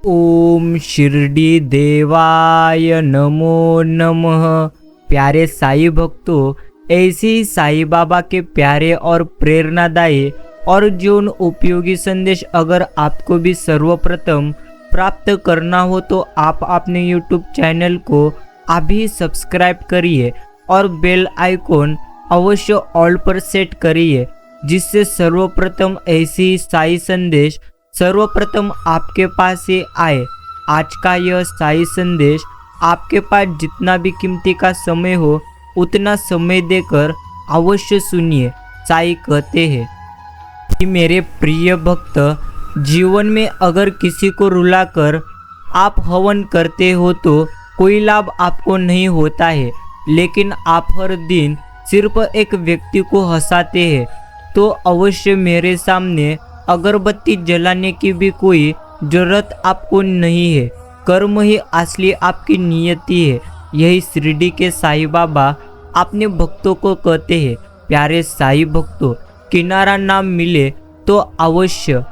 ओम शिरडी देवाय नमो नमः। प्यारे साईं भक्तों, ऐसे ही साईं बाबा के प्यारे और प्रेरणादायी और जीवन उपयोगी संदेश अगर आपको भी सर्वप्रथम प्राप्त करना हो तो आप अपने YouTube चैनल को अभी सब्सक्राइब करिए और बेल आइकॉन अवश्य ऑल पर सेट करिए, जिससे सर्वप्रथम ऐसे ही साई संदेश सर्वप्रथम आपके पास ही आए। आज का यह साई संदेश आपके पास जितना भी कीमती का समय हो उतना समय देकर अवश्य सुनिए। साई कहते हैं कि मेरे प्रिय भक्त, जीवन में अगर किसी को रुलाकर आप हवन करते हो तो कोई लाभ आपको नहीं होता है, लेकिन आप हर दिन सिर्फ एक व्यक्ति को हंसाते हैं तो अवश्य मेरे सामने अगरबत्ती जलाने की भी कोई जरूरत आपको नहीं है। कर्म ही असली आपकी नियति है। यही शिरडी के साईं बाबा अपने भक्तों को कहते हैं। प्यारे साईं भक्तों, किनारा ना मिले तो अवश्य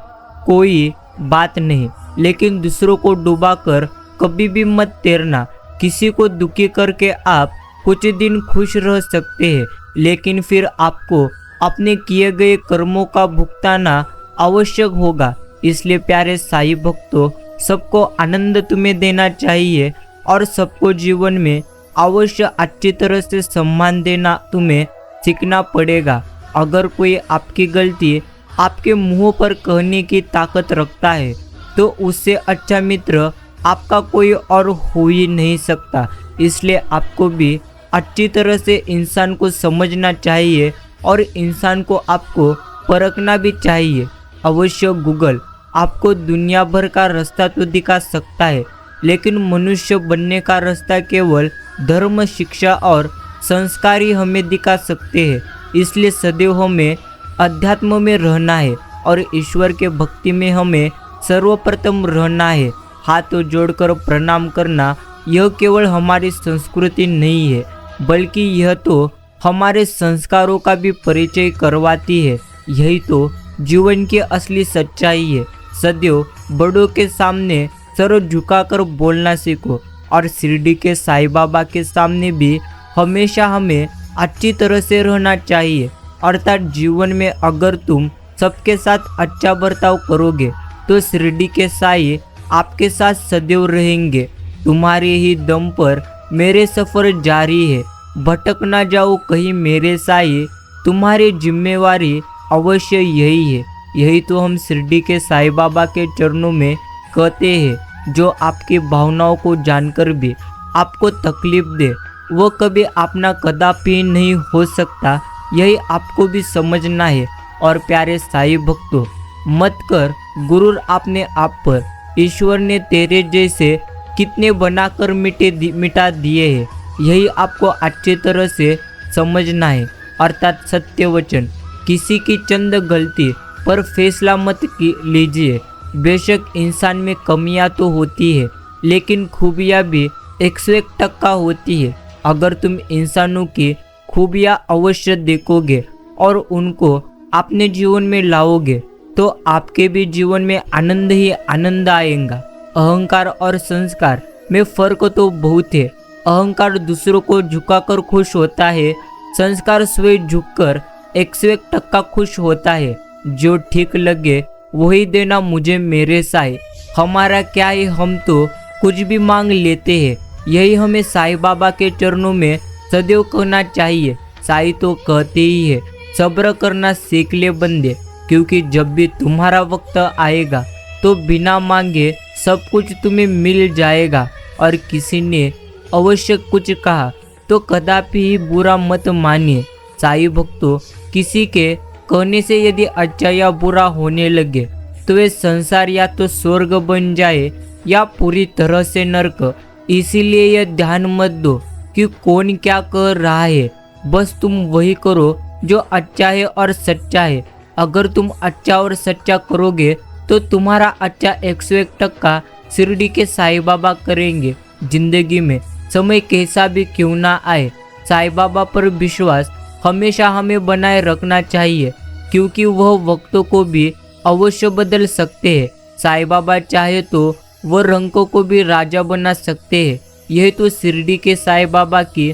कोई बात नहीं, लेकिन दूसरों को डुबाकर कभी भी मत तैरना। किसी को दुखी करके आप कुछ दिन खुश रह सकते हैं, लेकिन फिर आपको अपने किए गए कर्मों का भुगताना आवश्यक होगा। इसलिए प्यारे साईं भक्तों, सबको आनंद तुम्हें देना चाहिए और सबको जीवन में अवश्य अच्छी तरह से सम्मान देना तुम्हें सीखना पड़ेगा। अगर कोई आपकी गलती आपके मुंह पर कहने की ताकत रखता है तो उससे अच्छा मित्र आपका कोई और हो ही नहीं सकता। इसलिए आपको भी अच्छी तरह से इंसान को समझना चाहिए और इंसान को आपको परखना भी चाहिए। अवश्य गूगल आपको दुनिया भर का रास्ता तो दिखा सकता है, लेकिन मनुष्य बनने का रास्ता केवल धर्म, शिक्षा और संस्कार ही हमें दिखा सकते हैं। इसलिए सदैव हमें अध्यात्म में रहना है और ईश्वर के भक्ति में हमें सर्वप्रथम रहना है। हाथ जोड़कर प्रणाम करना यह केवल हमारी संस्कृति नहीं है, बल्कि यह तो हमारे संस्कारों का भी परिचय करवाती है। यही तो जीवन की असली सच्चाई है। सदैव बड़ों के सामने सर झुकाकर बोलना सीखो और शिरडी के साईं बाबा के सामने भी हमेशा हमें अच्छी तरह से रहना चाहिए। अर्थात जीवन में अगर तुम सबके साथ अच्छा बर्ताव करोगे तो शिरडी के साईं आपके साथ सदैव रहेंगे। तुम्हारे ही दम पर मेरे सफ़र जारी है, भटक ना जाओ कहीं मेरे साईं, तुम्हारी जिम्मेवारी अवश्य यही है। यही तो हम शिरडी के साईं बाबा के चरणों में कहते हैं। जो आपकी भावनाओं को जानकर भी आपको तकलीफ दे वो कभी अपना कदापि नहीं हो सकता, यही आपको भी समझना है। और प्यारे साईं भक्तों, मत कर गुरूर अपने आप पर। ईश्वर ने तेरे जैसे कितने बनाकर मिटा दिए हैं, यही आपको अच्छी तरह से समझना है। अर्थात सत्य वचन, किसी की चंद गलती पर फैसला मत लीजिए। बेशक इंसान में कमियां तो होती है, लेकिन खूबियां भी 101% होती है। अगर तुम इंसानों की खूबियां अवश्य देखोगे और उनको अपने जीवन में लाओगे तो आपके भी जीवन में आनंद ही आनंद आएगा। अहंकार और संस्कार में फर्क तो बहुत है। अहंकार दूसरों को झुकाकर खुश होता है, संस्कार स्वयं झुककर 101% खुश होता है। जो ठीक लगे वही देना मुझे मेरे साईं, हमारा क्या है, हम तो कुछ भी मांग लेते हैं। यही हमें साईं बाबा के चरणों में सदैव कहना चाहिए। साईं तो कहते ही है, सब्र करना सीख ले बंदे, क्योंकि जब भी तुम्हारा वक्त आएगा तो बिना मांगे सब कुछ तुम्हें मिल जाएगा। और किसी ने अवश्य कुछ कहा तो कदापि ही बुरा मत मानिए। साईं भक्तों, किसी के कहने से यदि अच्छा या बुरा होने लगे तो वे संसार या तो स्वर्ग बन जाए या पूरी तरह से नरक। इसीलिए यह ध्यान मत दो कि कौन क्या कह रहा है, बस तुम वही करो जो अच्छा है और सच्चा है। अगर तुम अच्छा और सच्चा करोगे तो तुम्हारा अच्छा 101% शिरडी के साईं बाबा करेंगे। जिंदगी में समय कैसा भी क्यों ना आए, साईं बाबा पर विश्वास हमेशा हमें बनाए रखना चाहिए, क्योंकि वह वक्तों को भी अवश्य बदल सकते हैं। साईं बाबा चाहे तो वो रंकों को भी राजा बना सकते हैं। यह तो शिरडी के साईं बाबा की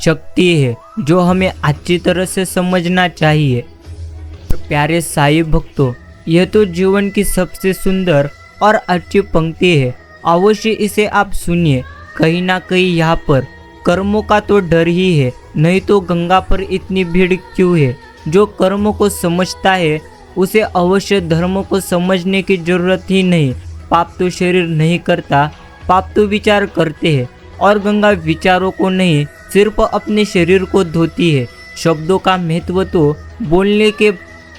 शक्ति है जो हमें अच्छी तरह से समझना चाहिए। प्यारे साईं भक्तों, यह तो जीवन की सबसे सुंदर और अच्छी पंक्ति है। अवश्य इसे आप सुनिए। कहीं ना कहीं यहाँ पर कर्मों का तो डर ही है, नहीं तो गंगा पर इतनी भीड़ क्यों है। जो कर्मों को समझता है उसे अवश्य धर्मों को समझने की जरूरत ही नहीं। पाप तो शरीर नहीं करता, पाप तो विचार करते हैं, और गंगा विचारों को नहीं सिर्फ अपने शरीर को धोती है। शब्दों का महत्व तो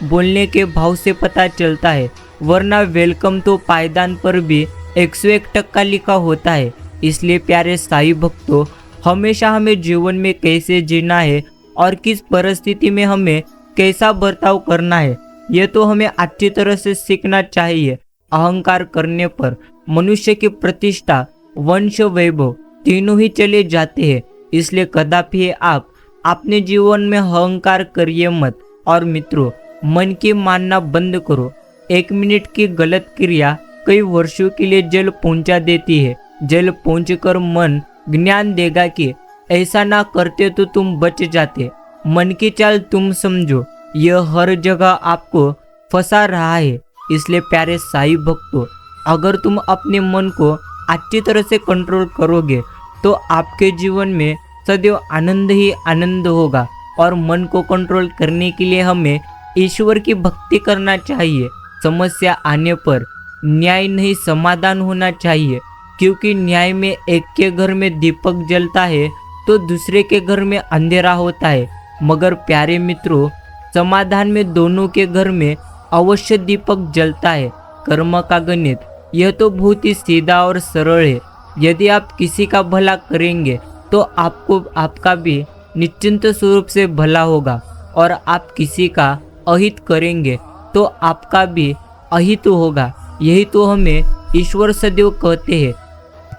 बोलने के भाव से पता चलता है, वरना वेलकम तो पायदान पर भी 101% लिखा होता है। इसलिए प्यारे साईं भक्तों, हमेशा हमें जीवन में कैसे जीना है और किस परिस्थिति में हमें कैसा बर्ताव करना है, यह तो हमें अच्छी तरह से सीखना चाहिए। अहंकार करने पर मनुष्य की प्रतिष्ठा, वंश, वैभव तीनों ही चले जाते हैं। इसलिए कदापि आप अपने जीवन में अहंकार करिए मत। और मित्रों, मन की मानना बंद करो। 1 मिनट की गलत क्रिया कई वर्षों के लिए जेल पहुंचा देती है। जेल पहुंचकर मन ज्ञान देगा कि ऐसा ना करते तो तुम बच जाते। मन की चाल तुम समझो, यह हर जगह आपको फंसा रहा है। इसलिए प्यारे साईं भक्तों, अगर तुम अपने मन को अच्छी तरह से कंट्रोल करोगे तो आपके जीवन में सदैव आनंद ही आनंद होगा। और मन को कंट्रोल करने के लिए हमें ईश्वर की भक्ति करना चाहिए। समस्या आने पर न्याय नहीं समाधान होना चाहिए, क्योंकि न्याय में एक के घर में दीपक जलता है तो दूसरे के घर में अंधेरा होता है। मगर प्यारे मित्रों, समाधान में दोनों के घर में अवश्य दीपक जलता है। कर्म का गणित यह तो बहुत ही सीधा और सरल है। यदि आप किसी का भला करेंगे तो आपका भी निश्चिंत स्वरूप से भला होगा, और आप किसी का अहित करेंगे तो आपका भी अहित होगा। यही तो हमें ईश्वर सदैव कहते हैं।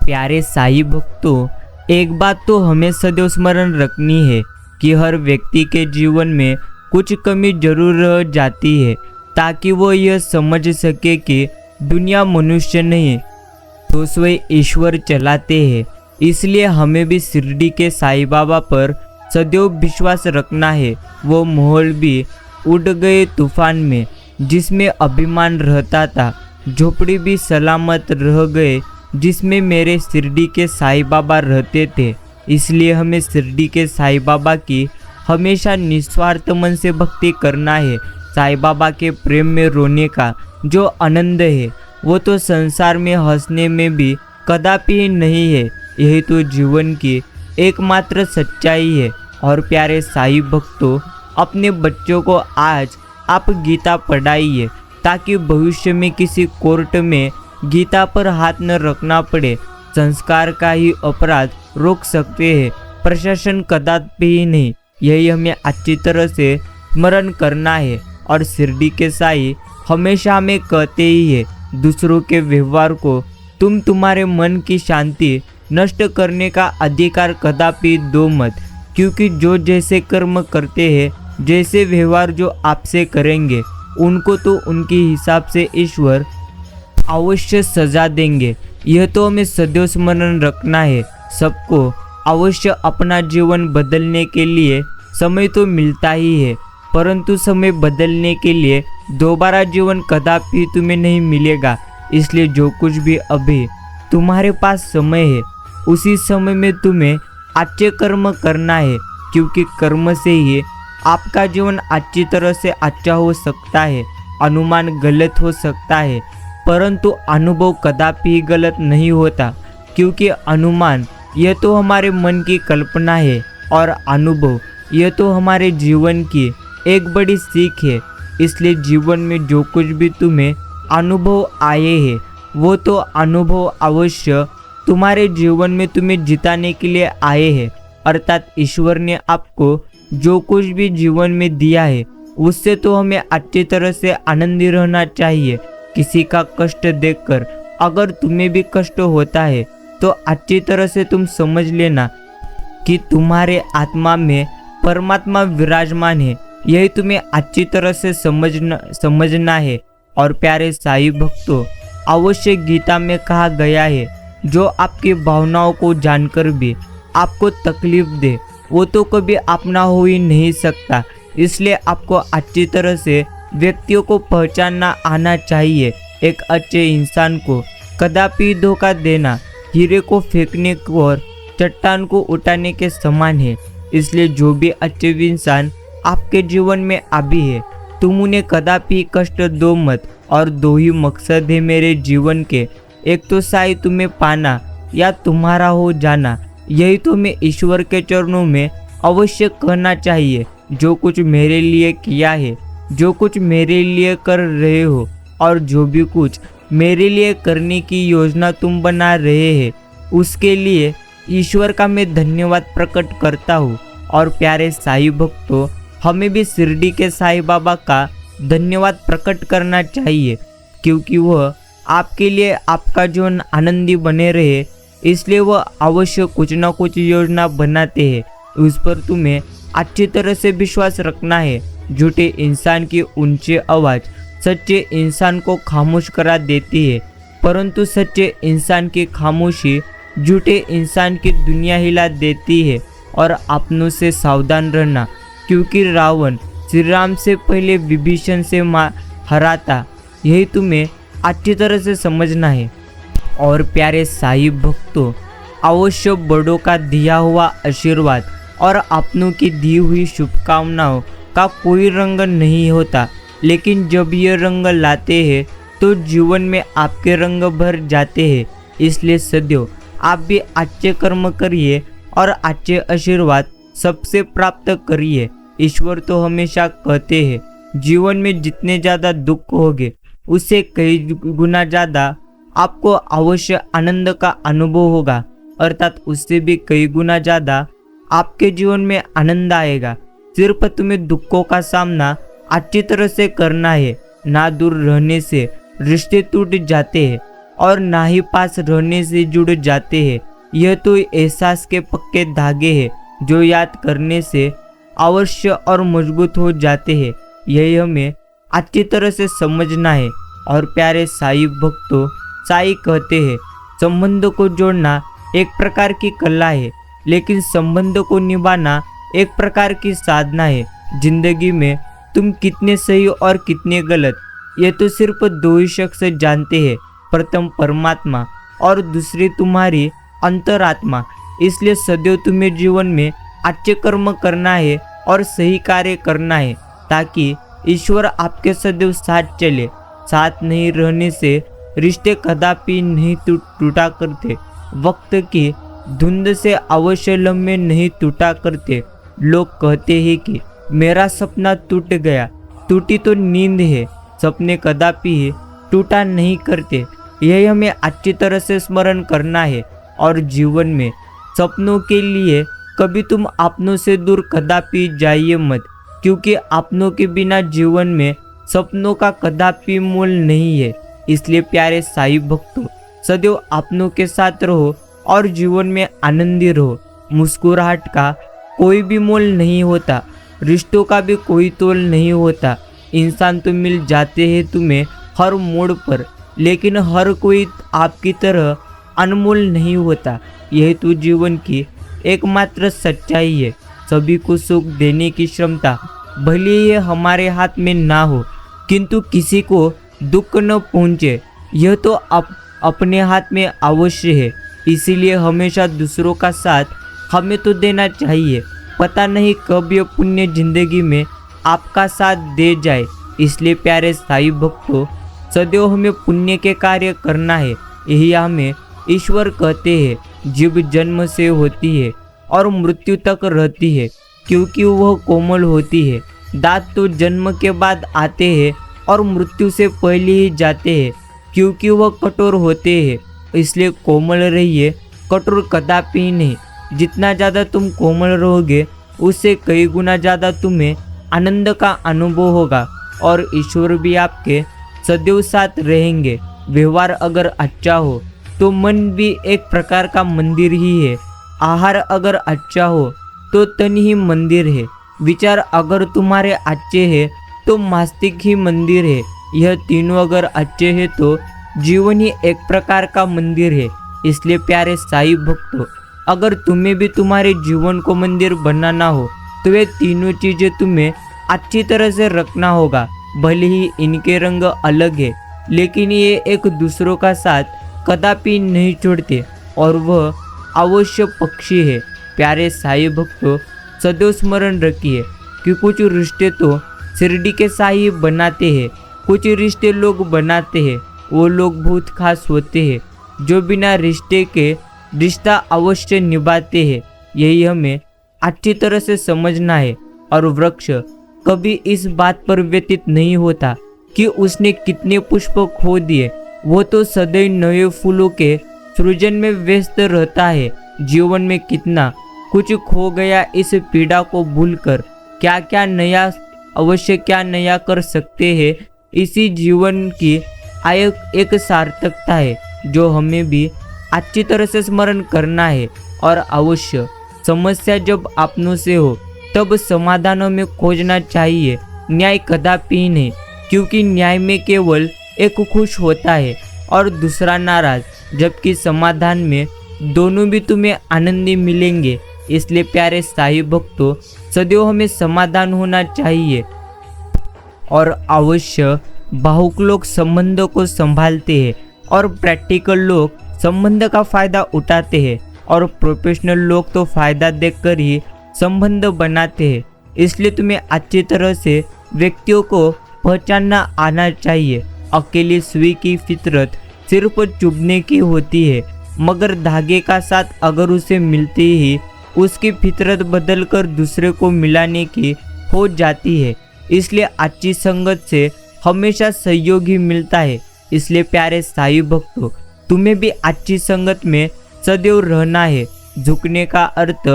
प्यारे साईं भक्तों, एक बात तो हमें सदैव स्मरण रखनी है कि हर व्यक्ति के जीवन में कुछ कमी जरूर रह जाती है, ताकि वो यह समझ सके कि दुनिया मनुष्य नहीं तो स्वयं ईश्वर चलाते हैं। इसलिए हमें भी शिरडी के साईं बाबा पर सदैव विश्वास रखना है। वो महल भी उड़ गए तूफान में जिसमें अभिमान रहता था, झोपड़ी भी सलामत रह गए जिसमें मेरे शिरडी के साईं बाबा रहते थे। इसलिए हमें शिरडी के साईं बाबा की हमेशा निस्वार्थ मन से भक्ति करना है। साईं बाबा के प्रेम में रोने का जो आनंद है वो तो संसार में हंसने में भी कदापि नहीं है। यही तो जीवन की एकमात्र सच्चाई है। और प्यारे साईं भक्तों, अपने बच्चों को आज आप गीता पढ़ाइए, ताकि भविष्य में किसी कोर्ट में गीता पर हाथ न रखना पड़े। संस्कार का ही अपराध रोक सकते हैं, प्रशासन कदापि नहीं। यही हमें अच्छी तरह से स्मरण करना है। और शिरडी के साईं हमेशा हमें कहते ही है, दूसरों के व्यवहार को तुम्हारे मन की शांति नष्ट करने का अधिकार कदापि दो मत, क्योंकि जो जैसे कर्म करते हैं, जैसे व्यवहार जो आपसे करेंगे, उनको तो उनके हिसाब से ईश्वर अवश्य सजा देंगे। यह तो हमें सदैव स्मरण रखना है। सबको अवश्य अपना जीवन बदलने के लिए समय तो मिलता ही है, परंतु समय बदलने के लिए दोबारा जीवन कदापि तुम्हें नहीं मिलेगा। इसलिए जो कुछ भी अभी तुम्हारे पास समय है, उसी समय में तुम्हें अच्छे कर्म करना है, क्योंकि कर्म से ही आपका जीवन अच्छी तरह से अच्छा हो सकता है। अनुमान गलत हो सकता है, परंतु अनुभव कदापि गलत नहीं होता, क्योंकि अनुमान यह तो हमारे मन की कल्पना है, और अनुभव यह तो हमारे जीवन की एक बड़ी सीख है। इसलिए जीवन में जो कुछ भी तुम्हें अनुभव आए हैं, वो तो अनुभव अवश्य तुम्हारे जीवन में तुम्हें जिताने के लिए आए हैं। अर्थात ईश्वर ने आपको जो कुछ भी जीवन में दिया है, उससे तो हमें अच्छी तरह से आनंदी रहना चाहिए। किसी का कष्ट देखकर अगर तुम्हें भी कष्ट होता है, तो अच्छी तरह से तुम समझ लेना कि तुम्हारे आत्मा में परमात्मा विराजमान है। यही तुम्हें अच्छी तरह से समझना है। और प्यारे साईं भक्तों, अवश्य गीता में कहा गया है, जो आपकी भावनाओं को जानकर भी आपको तकलीफ दे वो तो कभी अपना हो ही नहीं सकता। इसलिए आपको अच्छी तरह से व्यक्तियों को पहचानना आना चाहिए। एक अच्छे इंसान को कदापि धोखा देना हीरे को फेंकने और चट्टान को उठाने के समान है। इसलिए जो भी अच्छे इंसान आपके जीवन में अभी है, तुम उन्हें कदापि कष्ट दो मत। और दो ही मकसद है मेरे जीवन के, एक तो साई तुम्हें पाना या तुम्हारा हो जाना। यही तो मैं ईश्वर के चरणों में अवश्य कहना चाहिए। जो कुछ मेरे लिए किया है, जो कुछ मेरे लिए कर रहे हो और जो भी कुछ मेरे लिए करने की योजना तुम बना रहे हैं, उसके लिए ईश्वर का मैं धन्यवाद प्रकट करता हूँ। और प्यारे साईं भक्तों, हमें भी शिरडी के साईं बाबा का धन्यवाद प्रकट करना चाहिए, क्योंकि वह आपके लिए आपका जीवन आनंदी बने रहे, इसलिए वह अवश्य कुछ न कुछ योजना बनाते हैं। उस पर तुम्हें अच्छी तरह से विश्वास रखना है। झूठे इंसान की ऊंची आवाज़ सच्चे इंसान को खामोश करा देती है, परंतु सच्चे इंसान की खामोशी झूठे इंसान की दुनिया हिला देती है। और अपनों से सावधान रहना, क्योंकि रावण श्री राम से पहले विभीषण से हराता। यही तुम्हें अच्छी तरह से समझना है। और प्यारे साईं भक्तों, अवश्य बड़ों का दिया हुआ आशीर्वाद और अपनों की दी हुई शुभकामनाओं का कोई रंग नहीं होता, लेकिन जब ये रंग लाते हैं तो जीवन में आपके रंग भर जाते हैं। इसलिए सदैव आप भी अच्छे कर्म करिए और अच्छे आशीर्वाद सबसे प्राप्त करिए। ईश्वर तो हमेशा कहते हैं, जीवन में जितने ज़्यादा दुख होंगे उससे कई गुना ज़्यादा आपको अवश्य आनंद का अनुभव होगा, अर्थात उससे भी कई गुना ज़्यादा आपके जीवन में आनंद आएगा। सिर्फ तुम्हें दुखों का सामना अच्छी तरह से करना है। ना दूर रहने से रिश्ते टूट जाते हैं और ना ही पास रहने से जुड़ जाते हैं। यह तो एहसास के पक्के धागे हैं जो याद करने से अवश्य और मजबूत हो जाते हैं। यही हमें अच्छी तरह से समझना है। और प्यारे साईं भक्तों, साईं कहते हैं, संबंध को जोड़ना एक प्रकार की कला है, लेकिन संबंध को निभाना एक प्रकार की साधना है। जिंदगी में तुम कितने सही और कितने गलत, ये तो सिर्फ दो ही शख्स जानते हैं, प्रथम परमात्मा और दूसरी तुम्हारी अंतरात्मा। इसलिए सदैव तुम्हें जीवन में अच्छे कर्म करना है और सही कार्य करना है, ताकि ईश्वर आपके सदैव साथ चले। साथ नहीं रहने से रिश्ते कदापि नहीं टूटा करते, वक्त की धुंध से अवश्य लम्हे नहीं टूटा करते। लोग कहते हैं कि मेरा सपना टूट गया, टूटी तो नींद है, सपने कदापि टूटा नहीं करते। यही हमें अच्छी तरह से स्मरण करना है। और जीवन में सपनों के लिए कभी तुम अपनों से दूर कदापि जाइए मत, क्योंकि अपनों के बिना जीवन में सपनों का कदापि मोल नहीं है। इसलिए प्यारे साईं भक्तों, सदैव अपनों के साथ रहो और जीवन में आनंदी रहो। मुस्कुराहट का कोई भी मोल नहीं होता, रिश्तों का भी कोई तोल नहीं होता। इंसान तो मिल जाते हैं तुम्हें हर मोड़ पर, लेकिन हर कोई आपकी तरह अनमोल नहीं होता। यही तो जीवन की एकमात्र सच्चाई है। सभी को सुख देने की क्षमता भले ही हमारे हाथ में ना हो, किंतु किसी को दुख न पहुँचे यह तो अपने हाथ में अवश्य है। इसीलिए हमेशा दूसरों का साथ हमें तो देना चाहिए। पता नहीं कब यह पुण्य जिंदगी में आपका साथ दे जाए। इसलिए प्यारे साईं भक्तों, सदैव हमें पुण्य के कार्य करना है। यही हमें ईश्वर कहते हैं। जीव जन्म से होती है और मृत्यु तक रहती है, क्योंकि वह कोमल होती है। दांत तो जन्म के बाद आते हैं और मृत्यु से पहले ही जाते हैं, क्योंकि वह कठोर होते हैं। इसलिए कोमल रहिए, कठोर कदापि नहीं। जितना ज़्यादा तुम कोमल रहोगे, उससे कई गुना ज़्यादा तुम्हें आनंद का अनुभव होगा और ईश्वर भी आपके सदैव साथ रहेंगे। व्यवहार अगर अच्छा हो तो मन भी एक प्रकार का मंदिर ही है। आहार अगर अच्छा हो तो तन ही मंदिर है। विचार अगर तुम्हारे अच्छे हैं तो मस्तिष्क ही मंदिर है। यह तीनों अगर अच्छे हैं तो जीवन ही एक प्रकार का मंदिर है। इसलिए प्यारे साईं भक्तों, अगर तुम्हें भी तुम्हारे जीवन को मंदिर बनाना हो तो ये तीनों चीज़ें तुम्हें अच्छी तरह से रखना होगा। भले ही इनके रंग अलग है, लेकिन ये एक दूसरों का साथ कदापि नहीं छोड़ते और वह अवश्य पक्षी है। प्यारे साईं भक्तों, सदैव स्मरण रखिए कि कुछ रिश्ते तो शिरडी के साईं बनाते हैं, कुछ रिश्ते लोग बनाते हैं। वो लोग बहुत खास होते हैं जो बिना रिश्ते के रिश्ता अवश्य निभाते हैं। यही हमें अच्छी तरह से समझना है। और वृक्ष कभी इस बात पर व्यतीत नहीं होता कि उसने कितने पुष्प खो दिए, वो तो सदैव नए फूलों के सृजन में व्यस्त रहता है। जीवन में कितना कुछ खो गया, इस पीड़ा को भूलकर क्या क्या नया अवश्य क्या नया कर सकते हैं। इसी जीवन की एक सार्थकता है जो हमें भी अच्छी तरह से स्मरण करना है। और अवश्य समस्या जब अपनों से हो तब समाधानों में खोजना चाहिए, न्याय कदापि नहीं, क्योंकि न्याय में केवल एक खुश होता है और दूसरा नाराज, जबकि समाधान में दोनों भी तुम्हें आनंदी मिलेंगे। इसलिए प्यारे साईं भक्तों, सदैव हमें समाधान होना चाहिए। और अवश्य भावुक लोग संबंधों को संभालते हैं और प्रैक्टिकल लोग संबंध का फायदा उठाते हैं और प्रोफेशनल लोग तो फायदा देखकर ही संबंध बनाते हैं। इसलिए तुम्हें अच्छी तरह से व्यक्तियों को पहचानना आना चाहिए। अकेली सुई की फितरत सिर्फ चुभने की होती है, मगर धागे का साथ अगर उसे मिलते ही उसकी फितरत बदलकर दूसरे को मिलाने की हो जाती है। इसलिए अच्छी संगत से हमेशा सहयोग ही मिलता है। इसलिए प्यारे साईं भक्तों, तुम्हें भी अच्छी संगत में सदैव रहना है। झुकने का अर्थ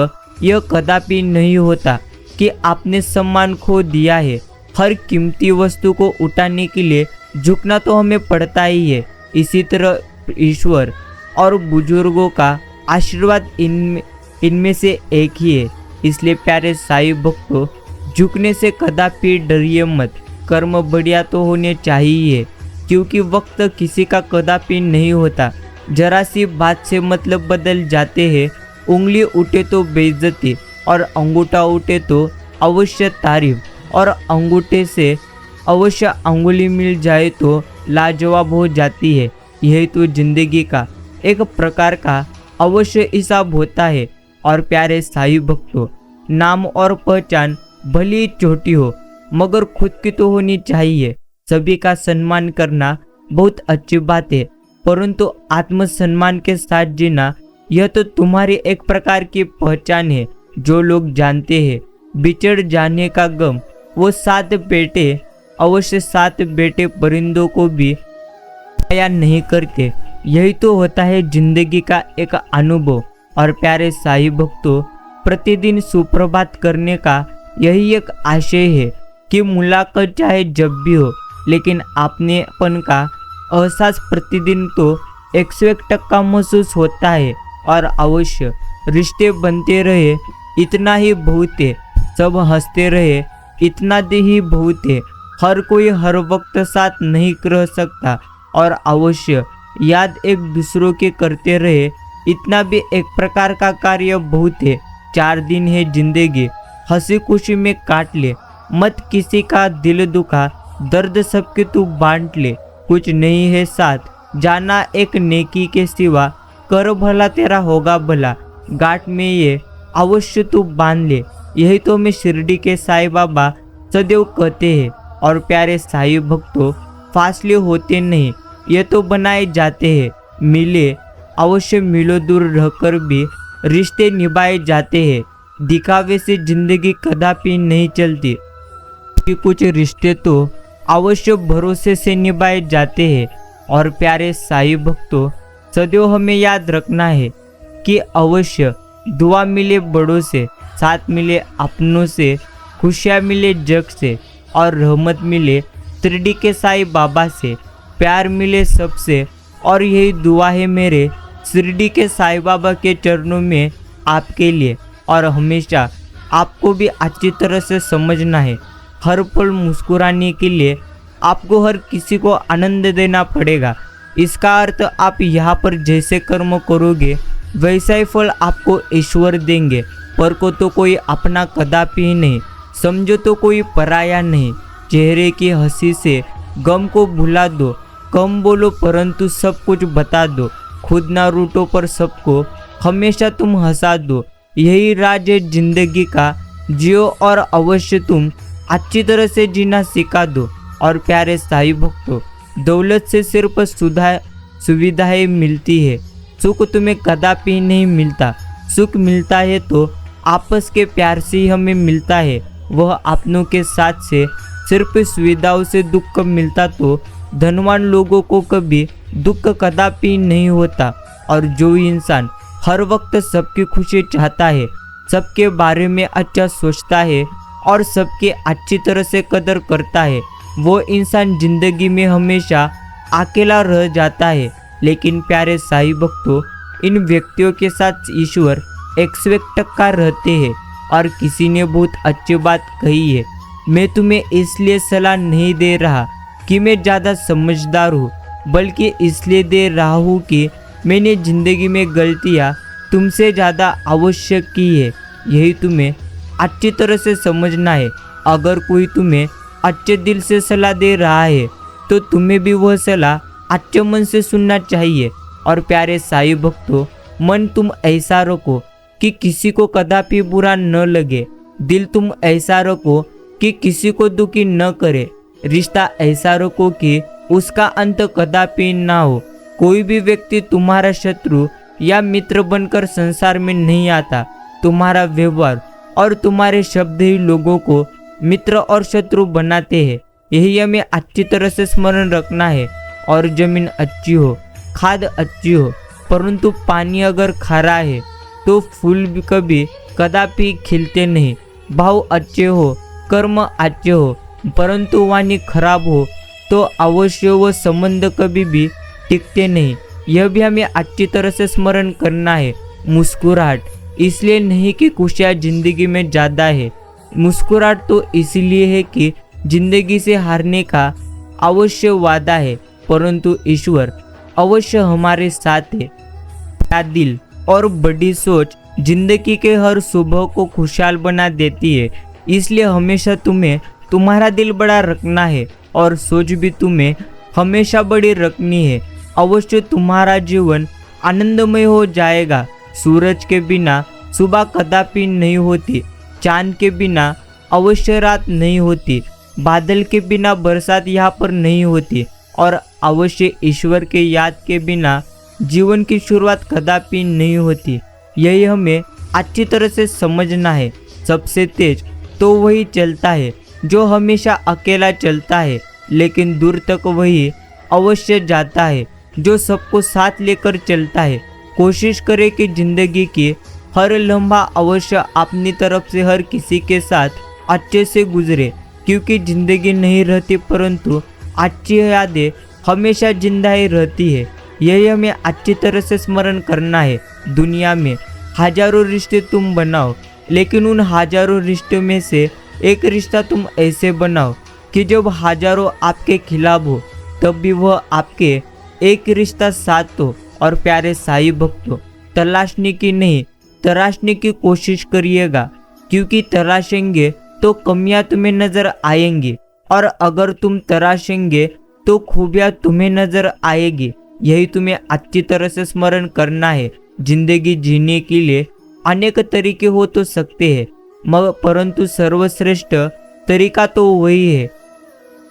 यह कदापि नहीं होता कि आपने सम्मान खो दिया है। हर कीमती वस्तु को उठाने के लिए झुकना तो हमें पड़ता ही है। इसी तरह ईश्वर और बुजुर्गों का आशीर्वाद इनमें से एक ही है। इसलिए प्यारे साईं भक्तों, झुकने से कदापि डरिए मत। कर्म बढ़िया तो होने चाहिए, क्योंकि वक्त किसी का कदापि नहीं होता। जरा सी बात से मतलब बदल जाते हैं। उंगली उठे तो बेइज्जती और अंगूठा उठे तो अवश्य तारीफ, और अंगूठे से अवश्य अंगुली मिल जाए तो लाजवाब हो जाती है। यही तो जिंदगी का एक प्रकार का अवश्य हिसाब होता है। और प्यारे साईं भक्तों, नाम और पहचान भली ही छोटी हो, मगर खुद की तो होनी चाहिए। सभी का सम्मान करना बहुत अच्छी बात है, परंतु आत्मसम्मान के साथ जीना यह तो तुम्हारी एक प्रकार की पहचान है। जो लोग जानते हैं बिछड़ जाने का गम, वो 7 बेटे अवश्य 7 बेटे परिंदों को भी दया नहीं करते। यही तो होता है जिंदगी का एक अनुभव। और प्यारे साईं भक्तों, प्रतिदिन सुप्रभात करने का यही एक आशय है कि मुलाकात चाहे जब भी हो, लेकिन अपनेपन का एहसास प्रतिदिन तो 101% महसूस होता है। और अवश्य रिश्ते बनते रहे इतना ही बहुत है, सब हंसते रहे इतना ही बहुत है। हर कोई हर वक्त साथ नहीं रह सकता, और अवश्य याद एक दूसरों के करते रहे इतना भी एक प्रकार का कार्य बहुत है। 4 दिन है जिंदगी, हंसी खुशी में काट ले, मत किसी का दिल दुखा, दर्द सबके तू बांट ले। कुछ नहीं है साथ जाना एक नेकी के सिवा, कर भला तेरा होगा भला, गांठ में ये अवश्य तू बांध ले। यही तो मैं शिरडी के साईं बाबा सदैव कहते हैं। और प्यारे साईं भक्तों, फासले होते नहीं, ये तो बनाए जाते हैं। मिले अवश्य मिलो, दूर रहकर भी रिश्ते निभाए जाते हैं। दिखावे से जिंदगी कदापि नहीं चलती, कि कुछ रिश्ते तो अवश्य भरोसे से निभाए जाते हैं। और प्यारे साईं भक्तों, सदैव हमें याद रखना है कि अवश्य दुआ मिले बड़ों से, साथ मिले अपनों से, खुशियाँ मिले जग से, और रहमत मिले शिरडी के साईं बाबा से, प्यार मिले सबसे। और यही दुआ है मेरे शिरडी के साईं बाबा के चरणों में आपके लिए। और हमेशा आपको भी अच्छी तरह से समझना है, हर पल मुस्कुराने के लिए आपको हर किसी को आनंद देना पड़ेगा। इसका अर्थ आप यहाँ पर जैसे कर्म करोगे वैसा ही फल आपको ईश्वर देंगे। पर को तो कोई अपना कदापि ही नहीं, समझो तो कोई पराया नहीं। चेहरे की हंसी से गम को भुला दो, कम बोलो परंतु सब कुछ बता दो, खुद ना रूठो पर सबको हमेशा तुम हंसा दो। यही राज है जिंदगी का, जियो और अवश्य तुम अच्छी तरह से जीना सिखा दो। और प्यारे साईं भक्तों, दौलत से सिर्फ सुविधाएं मिलती है, सुख तुम्हें कदापि नहीं मिलता। सुख मिलता है तो आपस के प्यार से ही हमें मिलता है, वह अपनों के साथ से। सिर्फ सुविधाओं से दुख मिलता तो धनवान लोगों को कभी दुख कदापि नहीं होता। और जो इंसान हर वक्त सबकी खुशी चाहता है, सबके बारे में अच्छा सोचता है और सबकी अच्छी तरह से कदर करता है, वो इंसान जिंदगी में हमेशा अकेला रह जाता है। लेकिन प्यारे साईं भक्तों, इन व्यक्तियों के साथ ईश्वर 101% रहते हैं। और किसी ने बहुत अच्छी बात कही है, मैं तुम्हें इसलिए सलाह नहीं दे रहा कि मैं ज़्यादा समझदार हूँ, बल्कि इसलिए दे रहा हूँ कि मैंने ज़िंदगी में गलतियाँ तुमसे ज़्यादा आवश्यक की है। यही तुम्हें अच्छी तरह से समझना है। अगर कोई तुम्हें अच्छे दिल से सलाह दे रहा है तो तुम्हें भी वह सलाह अच्छे मन से सुनना चाहिए। और प्यारे साईं भक्तों, मन तुम ऐसा रखो कि किसी को कदापि बुरा न लगे, दिल तुम ऐसा रखो कि किसी को दुखी न करे, रिश्ता ऐसा रखो कि उसका अंत कदापि ना हो। कोई भी व्यक्ति तुम्हारा शत्रु या मित्र बनकर संसार में नहीं आता। तुम्हारा व्यवहार और तुम्हारे शब्द ही लोगों को मित्र और शत्रु बनाते हैं। यही हमें अच्छी तरह से स्मरण रखना है। और जमीन अच्छी हो, खाद अच्छी हो, परंतु पानी अगर खारा है तो फूल भी कभी कदापि खिलते नहीं। भाव अच्छे हो, कर्म अच्छे हो, परंतु वाणी खराब हो तो अवश्य वो संबंध कभी भी टिकते नहीं। यह भी हमें अच्छी तरह से स्मरण करना है। मुस्कुराहट इसलिए नहीं कि खुशियाँ जिंदगी में ज़्यादा है, मुस्कुराहट तो इसलिए है कि जिंदगी से हारने का अवश्य वादा है, परंतु ईश्वर अवश्य हमारे साथ है। बड़ा दिल और बड़ी सोच जिंदगी के हर सुबह को खुशहाल बना देती है। इसलिए हमेशा तुम्हें तुम्हारा दिल बड़ा रखना है और सोच भी तुम्हें हमेशा बड़ी रखनी है। अवश्य तुम्हारा जीवन आनंदमय हो जाएगा। सूरज के बिना सुबह कदापि नहीं होती, चांद के बिना अवश्य रात नहीं होती, बादल के बिना बरसात यहाँ पर नहीं होती और अवश्य ईश्वर के याद के बिना जीवन की शुरुआत कदापि नहीं होती। यही हमें अच्छी तरह से समझना है। सबसे तेज तो वही चलता है जो हमेशा अकेला चलता है, लेकिन दूर तक वही अवश्य जाता है जो सबको साथ लेकर चलता है। कोशिश करें कि जिंदगी की हर लम्हा अवश्य अपनी तरफ से हर किसी के साथ अच्छे से गुजरे, क्योंकि जिंदगी नहीं रहती परंतु अच्छी यादें हमेशा जिंदा ही रहती है। यही हमें अच्छी तरह से स्मरण करना है। दुनिया में हजारों रिश्ते तुम बनाओ, लेकिन उन हजारों रिश्तों में से एक रिश्ता तुम ऐसे बनाओ कि जब हजारों आपके खिलाफ हो तब भी वह आपके एक रिश्ता साथ हो। और प्यारे साईं भक्तों, तलाशने की नहीं तराशने की कोशिश करिएगा, क्योंकि तराशेंगे तो कमियां तुम्हें नजर आएंगी और अगर तुम तराशेंगे तो खूबियां तुम्हें नजर आएगी। यही तुम्हें अच्छी तरह से स्मरण करना है। जिंदगी जीने के लिए अनेक तरीके हो तो सकते हैं, मगर परंतु सर्वश्रेष्ठ तरीका तो वही है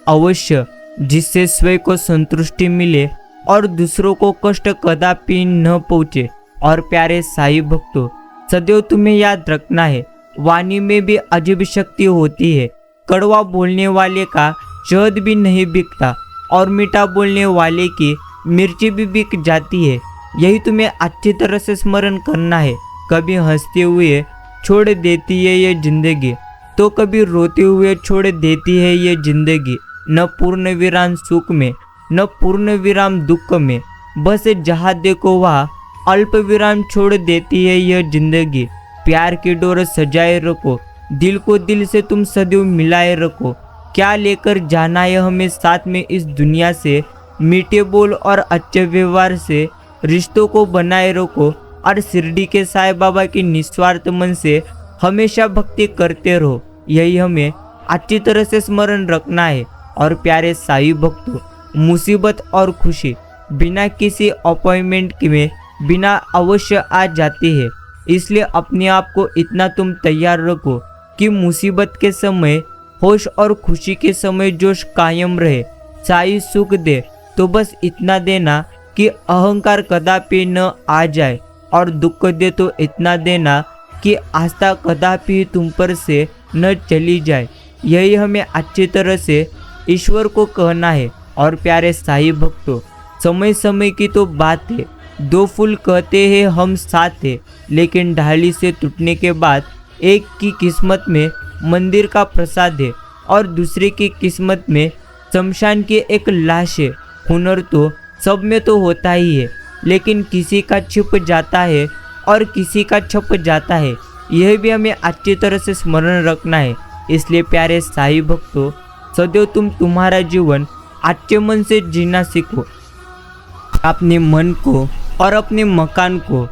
अवश्य जिससे स्वयं को संतुष्टि मिले और दूसरों को कष्ट कदापि न पहुँचे। और प्यारे साईं भक्तों, सदैव तुम्हें याद रखना है, वाणी में भी अजीब शक्ति होती है। कड़वा बोलने वाले का शहद भी नहीं बिकता और मीठा बोलने वाले की मिर्ची भी बिक जाती है। यही तुम्हें अच्छी तरह से स्मरण करना है। कभी हंसते हुए छोड़ देती है ये जिंदगी, तो कभी रोते हुए छोड़ देती है ये जिंदगी। न पूर्ण विराम सुख में, न पूर्ण विराम दुख में, बस जहाँ देखो वहाँ अल्प विराम छोड़ देती है यह जिंदगी। प्यार की डोर सजाए रखो, दिल को दिल से तुम सदैव मिलाए रखो। क्या लेकर जाना है हमें साथ में इस दुनिया से, मीठे बोल और अच्छे व्यवहार से रिश्तों को बनाए रखो और शिरडी के साईं बाबा की निस्वार्थ मन से हमेशा भक्ति करते रहो। यही हमें अच्छी तरह से स्मरण रखना है। और प्यारे साईं भक्तों, मुसीबत और खुशी बिना किसी अपॉइंटमेंट के बिना अवश्य आ जाती है। इसलिए अपने आप को इतना तुम तैयार रखो कि मुसीबत के समय होश और खुशी के समय जोश कायम रहे। साईं सुख दे तो बस इतना देना कि अहंकार कदापि न आ जाए, और दुख दे तो इतना देना कि आस्था कदापि तुम पर से न चली जाए। यही हमें अच्छी तरह से ईश्वर को कहना है। और प्यारे साईं भक्तों, समय समय की तो बात है, दो फूल कहते हैं हम साथ है, लेकिन डाली से टूटने के बाद एक की किस्मत में मंदिर का प्रसाद है और दूसरे की किस्मत में शमशान की एक लाश है। हुनर तो सब में तो होता ही है, लेकिन किसी का छिप जाता है और किसी का छप जाता है। यह भी हमें अच्छी तरह से स्मरण रखना है। इसलिए प्यारे साईं भक्तों, सदैव तुम्हारा जीवन अच्छे मन से जीना सीखो। अपने मन को और अपने मकान को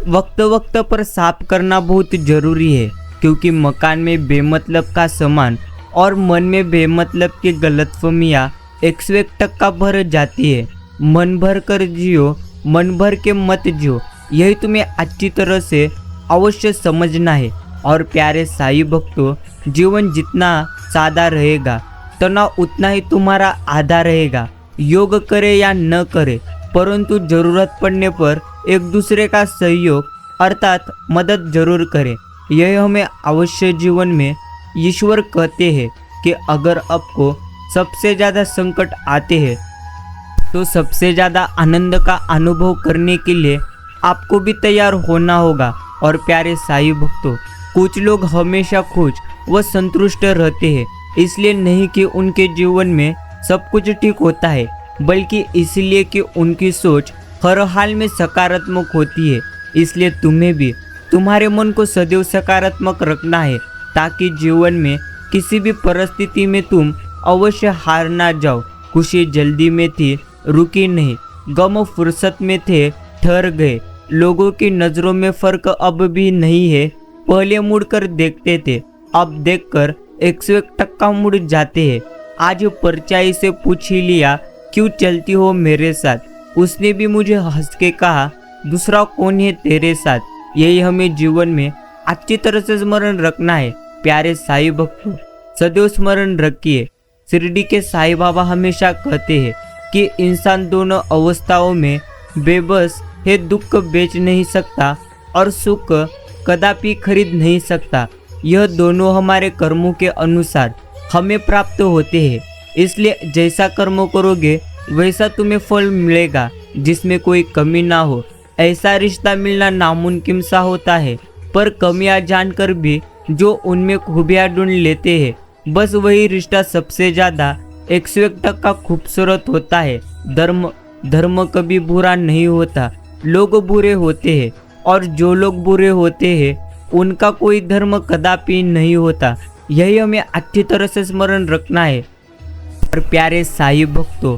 वक्त वक्त पर साफ करना बहुत ज़रूरी है, क्योंकि मकान में बेमतलब का सामान और मन में बेमतलब की गलतफहमियाँ 101% भर जाती है। मन भर कर जियो, मन भर के मत जियो, यही तुम्हें अच्छी तरह से अवश्य समझना है। और प्यारे साईं भक्तों, जीवन जितना सादा रहेगा, तनाव उतना ही तुम्हारा आधा रहेगा। योग करे या न करे, परंतु जरूरत पड़ने पर एक दूसरे का सहयोग अर्थात मदद जरूर करें। यह हमें अवश्य जीवन में ईश्वर कहते हैं कि अगर आपको सबसे ज़्यादा संकट आते हैं तो सबसे ज़्यादा आनंद का अनुभव करने के लिए आपको भी तैयार होना होगा। और प्यारे साईं भक्तों, कुछ लोग हमेशा खुश व संतुष्ट रहते हैं, इसलिए नहीं कि उनके जीवन में सब कुछ ठीक होता है, बल्कि इसलिए कि उनकी सोच हर हाल में सकारात्मक होती है। इसलिए तुम्हें भी तुम्हारे मन को सदैव सकारात्मक रखना है, ताकि जीवन में किसी भी परिस्थिति में तुम अवश्य हार ना जाओ। खुशी जल्दी में थी, रुकी नहीं, गम फुर्सत में थे, ठहर गए। लोगों की नज़रों में फर्क अब भी नहीं है। पहले मुड़कर देखते थे, अब देखकर 101% मुड़ जाते हैं। आज परछाई से पूछ ही लिया, क्यों चलती हो मेरे साथ? उसने भी मुझे हंस के कहा, दूसरा कौन है तेरे साथ? यही हमें जीवन में अच्छी तरह से स्मरण रखना है। प्यारे साईं भक्तों, सदैव स्मरण रखिए, शिरडी के साईं बाबा हमेशा कहते हैं कि इंसान दोनों अवस्थाओं में बेबस है। दुख बेच नहीं सकता और सुख कदापि खरीद नहीं सकता। यह दोनों हमारे कर्मों के अनुसार हमें प्राप्त होते हैं। इसलिए जैसा कर्म करोगे वैसा तुम्हें फल मिलेगा, जिसमें कोई कमी ना हो। ऐसा रिश्ता मिलना नामुमकिन सा होता है, पर कमियां जानकर भी जो उनमें खूबियां ढूंढ लेते हैं, बस वही रिश्ता सबसे ज़्यादा 101% खूबसूरत होता है। धर्म कभी बुरा नहीं होता, लोग बुरे होते हैं, और जो लोग बुरे होते हैं उनका कोई धर्म कदापि नहीं होता। यही हमें अच्छी तरह से स्मरण रखना है। और प्यारे साईं भक्तों,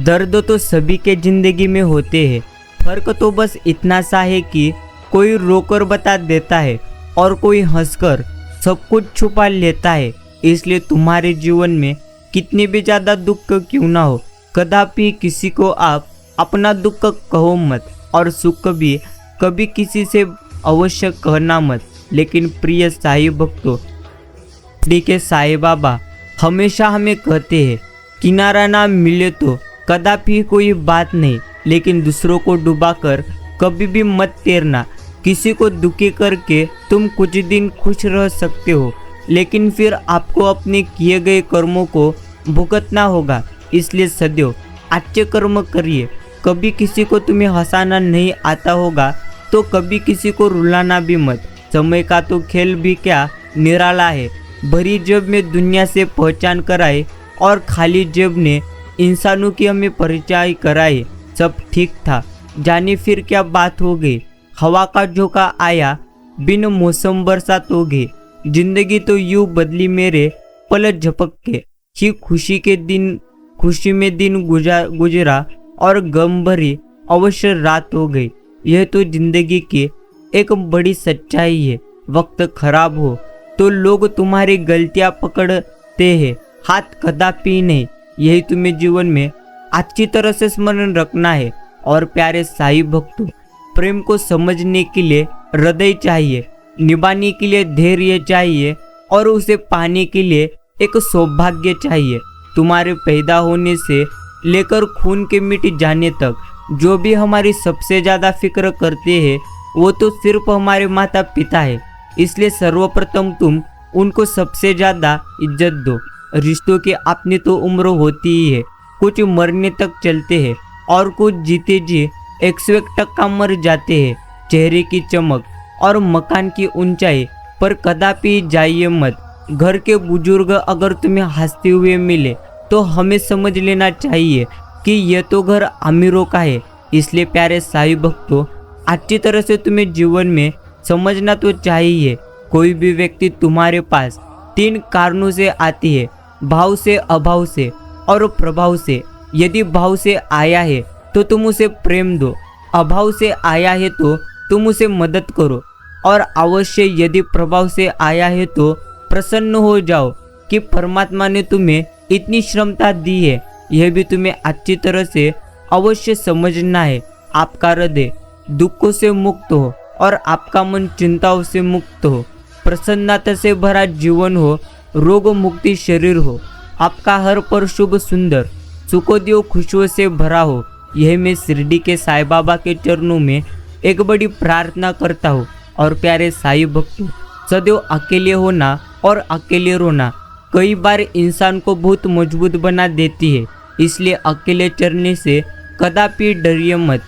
दर्द तो सभी के जिंदगी में होते हैं। फर्क तो बस इतना सा है कि कोई रोकर बता देता है और कोई हंसकर सब कुछ छुपा लेता है। इसलिए तुम्हारे जीवन में कितने भी ज़्यादा दुख क्यों ना हो, कदापि किसी को आप अपना दुख कहो मत, और सुख भी कभी किसी से अवश्य कहना मत। लेकिन प्रिय साईं भक्तों, शिरडी के साईं बाबा हमेशा हमें कहते हैं, किनारा ना मिले तो कदापि कोई बात नहीं, लेकिन दूसरों को डुबाकर कभी भी मत तैरना। किसी को दुखी करके तुम कुछ दिन खुश रह सकते हो, लेकिन फिर आपको अपने किए गए कर्मों को भुगतना होगा। इसलिए सदैव अच्छे कर्म करिए। कभी किसी को तुम्हें हंसाना नहीं आता होगा तो कभी किसी को रुलाना भी मत। समय का तो खेल भी क्या निराला है। भरी जेब में दुनिया से पहचान कराए और खाली जेब ने इंसानों की हमें परिचय कराए। सब ठीक था, जाने फिर क्या बात हो गई। हवा का झोंका आया, बिन मौसम बरसात हो गई। जिंदगी तो यूं बदली मेरे पल झपक के। ही खुशी के दिन खुशी में दिन गुजरा और गम भरी अवश्य रात हो गई। यह तो जिंदगी की एक बड़ी सच्चाई है। वक्त खराब हो तो लोग तुम्हारी गलतियां पकड़ते हैं, हाथ कदापि नहीं। यही तुम्हें जीवन में अच्छी तरह से स्मरण रखना है। और प्यारे साईं भक्तों, प्रेम को समझने के लिए हृदय चाहिए, निभाने के लिए धैर्य चाहिए और उसे पाने के लिए एक सौभाग्य चाहिए। तुम्हारे पैदा होने से लेकर खून के मिट जाने तक जो भी हमारी सबसे ज़्यादा फिक्र करते हैं वो तो सिर्फ हमारे माता पिता है। इसलिए सर्वप्रथम तुम उनको सबसे ज़्यादा इज्जत दो। रिश्तों की अपनी तो उम्र होती ही है, कुछ मरने तक चलते हैं और कुछ जीते जी 101% मर जाते हैं। चेहरे की चमक और मकान की ऊंचाई पर कदापि जाइए मत। घर के बुजुर्ग अगर तुम्हें हंसते हुए मिले तो हमें समझ लेना चाहिए कि यह तो घर अमीरों का है। इसलिए प्यारे साईं भक्तों, अच्छी तरह से तुम्हें जीवन में समझना तो चाहिए, कोई भी व्यक्ति तुम्हारे पास 3 कारणों से आती है, भाव से, अभाव से और प्रभाव से। यदि भाव से आया है तो तुम उसे प्रेम दो, अभाव से आया है तो तुम उसे मदद करो और अवश्य यदि प्रभाव से आया है तो प्रसन्न हो जाओ कि परमात्मा ने तुम्हें इतनी क्षमता दी है। यह भी तुम्हें अच्छी तरह से अवश्य समझना है। आपका हृदय दुखों से मुक्त हो और आपका मन चिंताओं से मुक्त हो, प्रसन्नता से भरा जीवन हो, रोग मुक्ति शरीर हो, आपका हर पर शुभ सुंदर सुखोदियों खुशियों से भरा हो। यह मैं शिरडी के साईं बाबा के चरणों में एक बड़ी प्रार्थना करता हूँ। और प्यारे साईं भक्तों, सदैव अकेले होना और अकेले रोना कई बार इंसान को बहुत मजबूत बना देती है। इसलिए अकेले चलने से कदापि डरिए मत,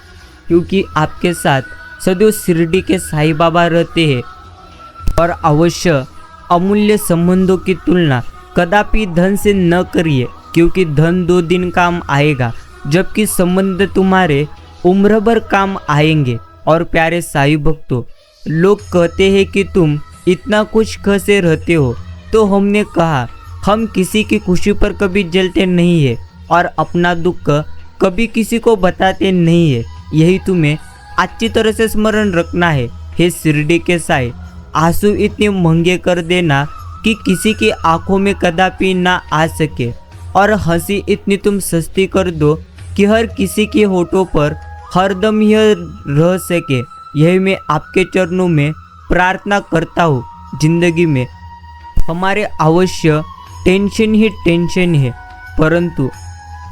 क्योंकि आपके साथ सदैव शिरडी के साईं बाबा रहते हैं। और अवश्य अमूल्य संबंधों की तुलना कदापि धन से न करिए, क्योंकि धन 2 दिन काम आएगा जबकि संबंध तुम्हारे उम्र भर काम आएंगे। और प्यारे साईं भक्तों, लोग कहते हैं कि तुम इतना खुश कैसे रहते हो, तो हमने कहा हम किसी की खुशी पर कभी जलते नहीं है और अपना दुख कभी किसी को बताते नहीं है। यही तुम्हें अच्छी तरह से स्मरण रखना है। हे शिरडी के साईं, आंसू इतने महंगे कर देना कि किसी की आंखों में कदापि ना आ सके, और हंसी इतनी तुम सस्ती कर दो कि हर किसी के होठों पर हरदम यह रह सके। यही मैं आपके चरणों में प्रार्थना करता हूँ। जिंदगी में हमारे अवश्य टेंशन ही टेंशन है, परंतु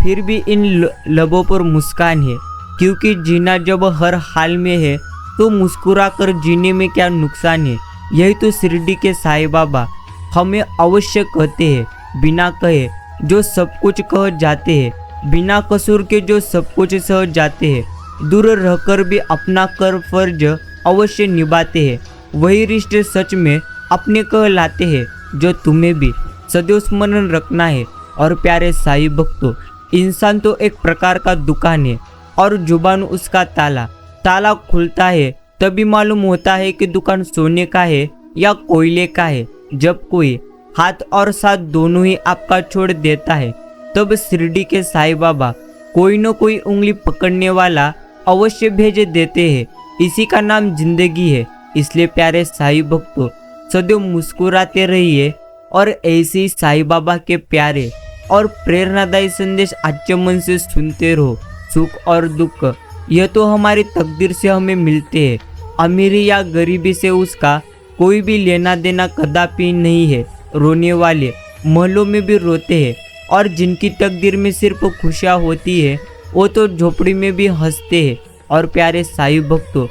फिर भी इन लबों पर मुस्कान है, क्योंकि जीना जब हर हाल में है तो मुस्कुरा कर जीने में क्या नुकसान है। यही तो शिरडी के साईं बाबा हमें अवश्य कहते हैं, बिना कहे जो सब कुछ कह जाते हैं, बिना कसूर के जो सब कुछ सह जाते हैं, दूर रहकर भी अपना कर फर्ज अवश्य निभाते हैं, वही रिश्ते सच में अपने कहलाते हैं, जो तुम्हें भी सदैव स्मरण रखना है। और प्यारे साईं भक्तों, इंसान तो एक प्रकार का दुकान है और जुबान उसका ताला। ताला खुलता है तभी मालूम होता है कि दुकान सोने का है या कोयले का है। जब कोई हाथ और साथ दोनों ही आपका छोड़ देता है, तब शिरडी के साईं बाबा कोई न कोई उंगली पकड़ने वाला अवश्य भेज देते हैं। इसी का नाम जिंदगी है। इसलिए प्यारे साईं भक्तों, सदैव मुस्कुराते रहिए और ऐसे ही साईं बाबा के प्यारे और प्रेरणादायी संदेश अच्छे मन से सुनते रहो। सुख और दुख यह तो हमारी तकदीर से हमें मिलते हैं। अमीरी या गरीबी से उसका कोई भी लेना देना कदापि नहीं है। रोने वाले महलों में भी रोते हैं और जिनकी तकदीर में सिर्फ खुशियाँ होती है वो तो झोपड़ी में भी हंसते हैं। और प्यारे साईं भक्तों,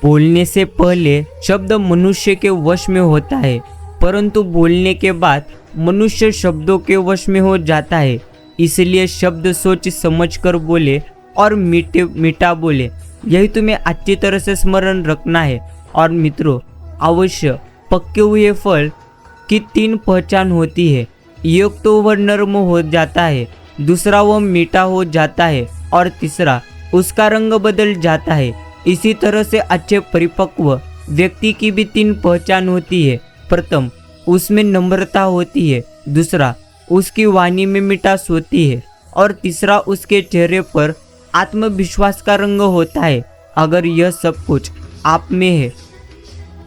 बोलने से पहले शब्द मनुष्य के वश में होता है, परंतु बोलने के बाद मनुष्य शब्दों के वश में हो जाता है। इसलिए शब्द सोच समझ कर बोले और मीठा बोले, यही तुम्हें अच्छी तरह से स्मरण रखना है। और मित्रों, अवश्य पके हुए फल की 3 पहचान होती है। एक तो वह नरम हो जाता है, दूसरा वह मीठा हो जाता है और तीसरा उसका रंग बदल जाता है। इसी तरह से अच्छे परिपक्व व्यक्ति की भी 3 पहचान होती है। प्रथम, उसमें नम्रता होती है, दूसरा उसकी वाणी में मिठास होती है और तीसरा उसके चेहरे पर आत्मविश्वास का रंग होता है। अगर यह सब कुछ आप में है,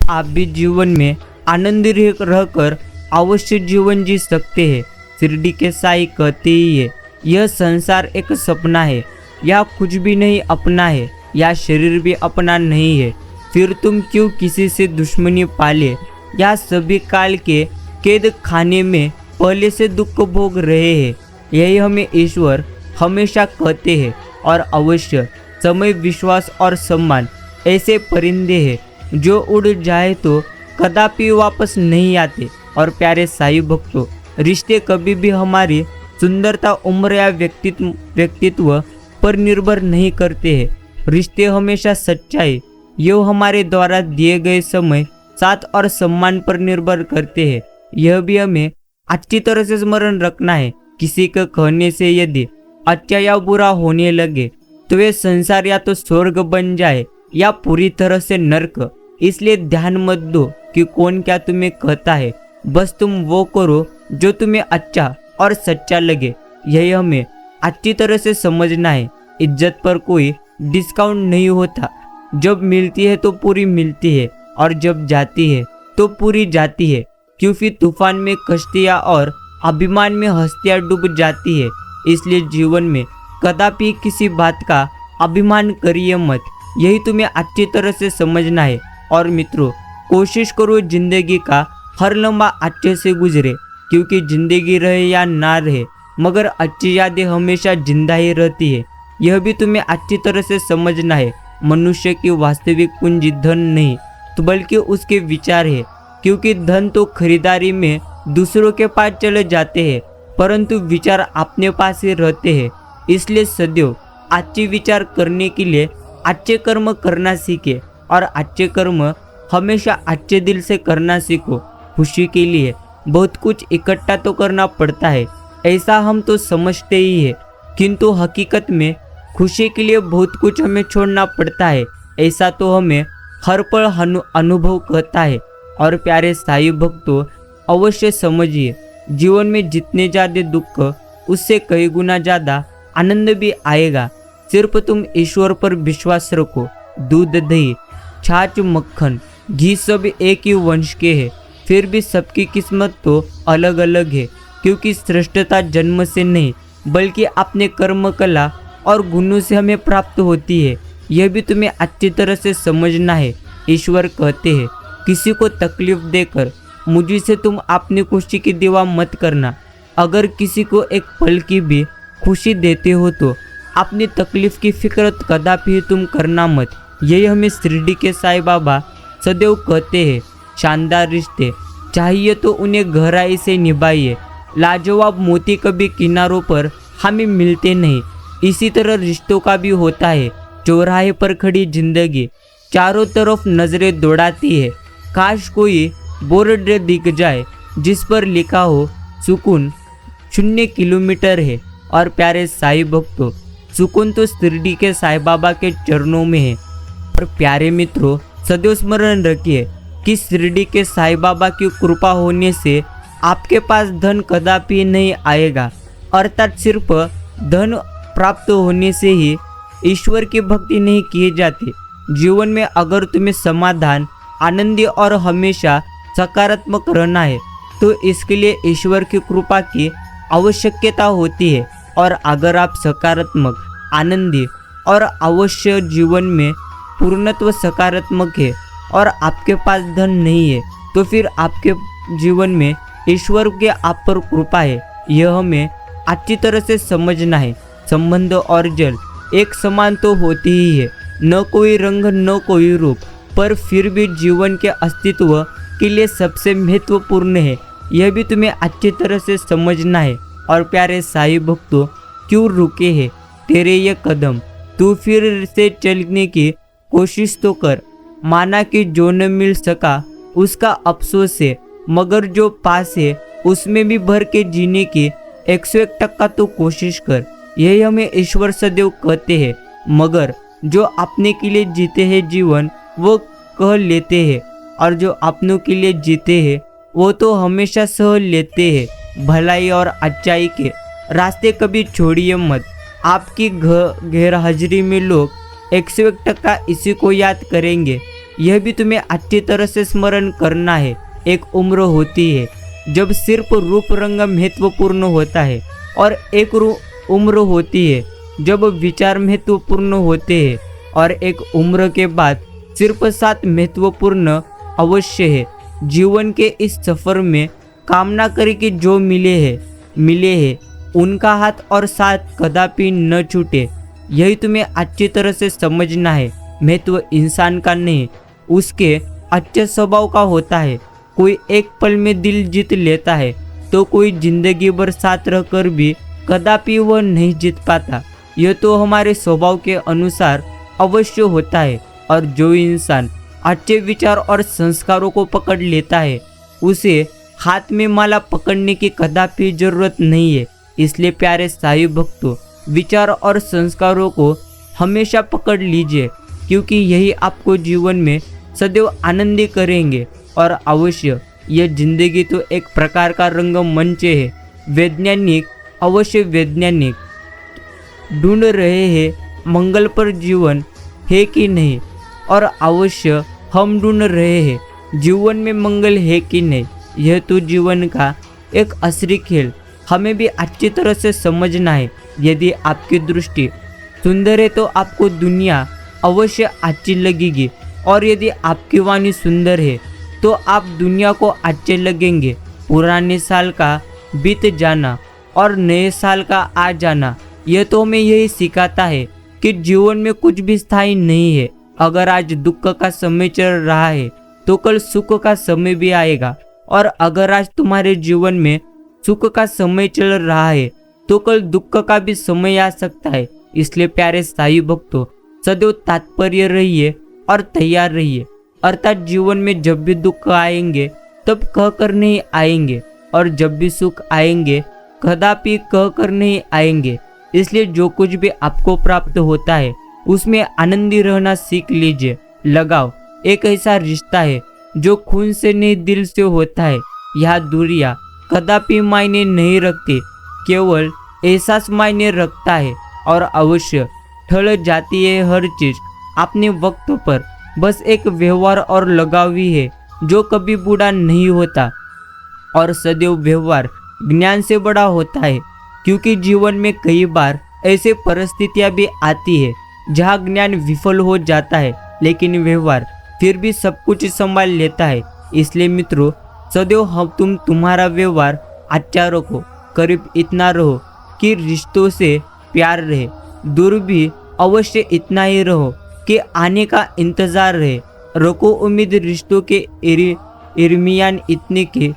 आप भी जीवन में आनंदी रहकर अवश्य जीवन जी सकते हैं। शिरडी के साईं कहते ही है, यह संसार एक सपना है, यह कुछ भी नहीं अपना है, यह शरीर भी अपना नहीं है। फिर तुम क्यों किसी से दुश्मनी पाले, या सभी काल के कैद खाने में पहले से दुख भोग रहे हैं। यही हमें ईश्वर हमेशा कहते हैं। और अवश्य समय, विश्वास और सम्मान ऐसे परिंदे हैं जो उड़ जाए तो कदापि वापस नहीं आते। और प्यारे साईं भक्तों, रिश्ते कभी भी हमारी सुंदरता, उम्र या व्यक्तित्व पर निर्भर नहीं करते हैं। रिश्ते हमेशा सच्चाई, यो हमारे द्वारा दिए गए समय, साथ और सम्मान पर निर्भर करते हैं। यह भी हमें अच्छी तरह से स्मरण रखना है। किसी के कहने से यदि अच्छा या बुरा होने लगे तो वे संसार या तो स्वर्ग बन जाए या पूरी तरह से नर्क। इसलिए ध्यान मत दो कि कौन क्या तुम्हें कहता है, बस तुम वो करो जो तुम्हें अच्छा और सच्चा लगे। यही हमें अच्छी तरह से समझना है। इज्जत पर कोई डिस्काउंट नहीं होता। जब मिलती है तो पूरी मिलती है, और जब जाती है तो पूरी जाती है। क्योंकि तूफान में कश्तियाँ और अभिमान में हस्तियाँ डूब जाती है। इसलिए जीवन में कदापि किसी बात का अभिमान करिए मत। यही तुम्हें अच्छी तरह से समझना है। और मित्रों, कोशिश करो जिंदगी का हर लम्हा अच्छे से गुजरे, क्योंकि जिंदगी रहे या ना रहे, मगर अच्छी यादें हमेशा जिंदा ही रहती है। यह भी तुम्हें अच्छी तरह से समझना है। मनुष्य की वास्तविक पूंजी धन नहीं तो बल्कि उसके विचार है। क्योंकि धन तो खरीदारी में दूसरों के पास चले जाते हैं, परंतु विचार अपने पास ही रहते हैं। इसलिए सदैव अच्छे विचार करने के लिए अच्छे कर्म करना सीखे, और अच्छे कर्म हमेशा अच्छे दिल से करना सीखो। खुशी के लिए बहुत कुछ इकट्ठा तो करना पड़ता है, ऐसा हम तो समझते ही है, किंतु हकीकत में खुशी के लिए बहुत कुछ हमें छोड़ना पड़ता है, ऐसा तो हमें हर पल अनुभव करता है। और प्यारे साईं भक्तों, अवश्य समझिए, जीवन में जितने ज़्यादा दुख, उससे कई गुना ज़्यादा आनंद भी आएगा। सिर्फ तुम ईश्वर पर विश्वास रखो। दूध, दही, छाछ, मक्खन, घी सब एक ही वंश के हैं, फिर भी सबकी किस्मत तो अलग अलग है। क्योंकि श्रेष्ठता जन्म से नहीं बल्कि अपने कर्म, कला और गुणों से हमें प्राप्त होती है। यह भी तुम्हें अच्छी तरह से समझना है। ईश्वर कहते हैं, किसी को तकलीफ देकर मुझे से तुम अपनी खुशी की दीवा मत करना। अगर किसी को एक पल की भी खुशी देते हो तो अपनी तकलीफ की फिक्र कदापि तुम करना मत। यही हमें शिरडी के साईं बाबा सदैव कहते हैं। शानदार रिश्ते चाहिए तो उन्हें गहराई से निभाइए। लाजवाब मोती कभी किनारों पर हमें मिलते नहीं, इसी तरह रिश्तों का भी होता है। चौराहे पर खड़ी जिंदगी चारों तरफ नजरें दौड़ाती है। काश कोई बोर्ड दिख जाए जिस पर लिखा हो सुकून 0 किलोमीटर है। और प्यारे साईं भक्तों, सुकून तो शिरडी के साईं बाबा के चरणों में है। और प्यारे मित्रों, सदैव स्मरण रखिए कि शिरडी के साईं बाबा की कृपा होने से आपके पास धन कदापि नहीं आएगा। अर्थात सिर्फ धन प्राप्त होने से ही ईश्वर की भक्ति नहीं की जाती। जीवन में अगर तुम्हें समाधान, आनंदी और हमेशा सकारात्मक रहना है तो इसके लिए ईश्वर की कृपा की आवश्यकता होती है। और अगर आप सकारात्मक, आनंदी और अवश्य जीवन में पूर्णत्व सकारात्मक है और आपके पास धन नहीं है, तो फिर आपके जीवन में ईश्वर के आप पर कृपा है। यह हमें अच्छी तरह से समझना है। संबंध और जल एक समान तो होती ही है, न कोई रंग न कोई रूप, पर फिर भी जीवन के अस्तित्व के लिए सबसे महत्वपूर्ण है। यह भी तुम्हें अच्छी तरह से समझना है। और प्यारे साईं भक्तों, क्यों रुके हैं तेरे ये कदम, तू फिर से चलने की कोशिश तो कर। माना कि जो न मिल सका उसका अफसोस है, मगर जो पास है उसमें भी भर के जीने की 101% तो कोशिश कर। यही हमें ईश्वर सदैव कहते हैं। मगर जो अपने के लिए जीते हैं जीवन वो कह लेते हैं, और जो अपनों के लिए जीते हैं वो तो हमेशा सह लेते हैं। भलाई और अच्छाई के रास्ते कभी छोड़िए मत। आपकी गैर हाजिरी में लोग 101% इसी को याद करेंगे। यह भी तुम्हें अच्छी तरह से स्मरण करना है। एक उम्र होती है जब सिर्फ रूप रंग महत्वपूर्ण होता है और एक उम्र होती है जब विचार महत्वपूर्ण होते हैं और एक उम्र के बाद सिर्फ साथ महत्वपूर्ण अवश्य है। जीवन के इस सफ़र में कामना करें कि जो मिले हैं उनका हाथ और साथ कदापि न छूटे। यही तुम्हें अच्छी तरह से समझना है। महत्व इंसान का नहीं, उसके अच्छे स्वभाव का होता है। कोई एक पल में दिल जीत लेता है तो कोई जिंदगी भर साथ रहकर भी कदापि वह नहीं जीत पाता। यह तो हमारे स्वभाव के अनुसार अवश्य होता है। और जो इंसान अच्छे विचार और संस्कारों को पकड़ लेता है उसे हाथ में माला पकड़ने की कदापि जरूरत नहीं है। इसलिए प्यारे साईं भक्तों, विचार और संस्कारों को हमेशा पकड़ लीजिए, क्योंकि यही आपको जीवन में सदैव आनंदी करेंगे। और अवश्य यह जिंदगी तो एक प्रकार का रंगमंच है। वैज्ञानिक ढूंढ रहे हैं मंगल पर जीवन है कि नहीं, और अवश्य हम ढूंढ रहे हैं जीवन में मंगल है कि नहीं। यह तो जीवन का एक असली खेल हमें भी अच्छी तरह से समझना है। यदि आपकी दृष्टि सुंदर है तो आपको दुनिया अवश्य अच्छी लगेगी, और यदि आपकी वाणी सुंदर है तो आप दुनिया को अच्छे लगेंगे। पुराने साल का बीत जाना और नए साल का आ जाना, यह तो हमें यही सिखाता है कि जीवन में कुछ भी स्थायी नहीं है। अगर आज दुख का समय चल रहा है तो कल सुख का समय भी आएगा, और अगर आज तुम्हारे जीवन में सुख का समय चल रहा है तो कल दुख का भी समय आ सकता है। इसलिए प्यारे साईं भक्तों, सदैव तात्पर्य रहिए और तैयार रहिए। अर्थात जीवन में जब भी दुख आएंगे तब कह कर नहीं आएंगे, और जब भी सुख आएंगे कदापि कह कर नहीं आएंगे। इसलिए जो कुछ भी आपको प्राप्त होता है उसमें आनंदी रहना सीख लीजिए। लगाव एक ऐसा रिश्ता है जो खून से नहीं दिल से होता है। यह दूरियां कदापि मायने नहीं रखती, केवल एहसास मायने रखता है। और अवश्य ढल जाती है हर चीज अपने वक्त पर। बस एक व्यवहार और लगाव ही है जो कभी बूढ़ा नहीं होता, और सदैव व्यवहार ज्ञान से बड़ा होता है। क्योंकि जीवन में कई बार ऐसे परिस्थितियां भी आती है जहां ज्ञान विफल हो जाता है, लेकिन व्यवहार फिर भी सब कुछ संभाल लेता है। इसलिए मित्रों, सदैव तुम्हारा व्यवहार अच्छा रखो, करीब इतना रहो कि रिश्तों से प्यार रहे, दूर भी अवश्य इतना ही रहो कि आने का इंतजार रहे। रखो उम्मीद रिश्तों के इर्मियान इतने के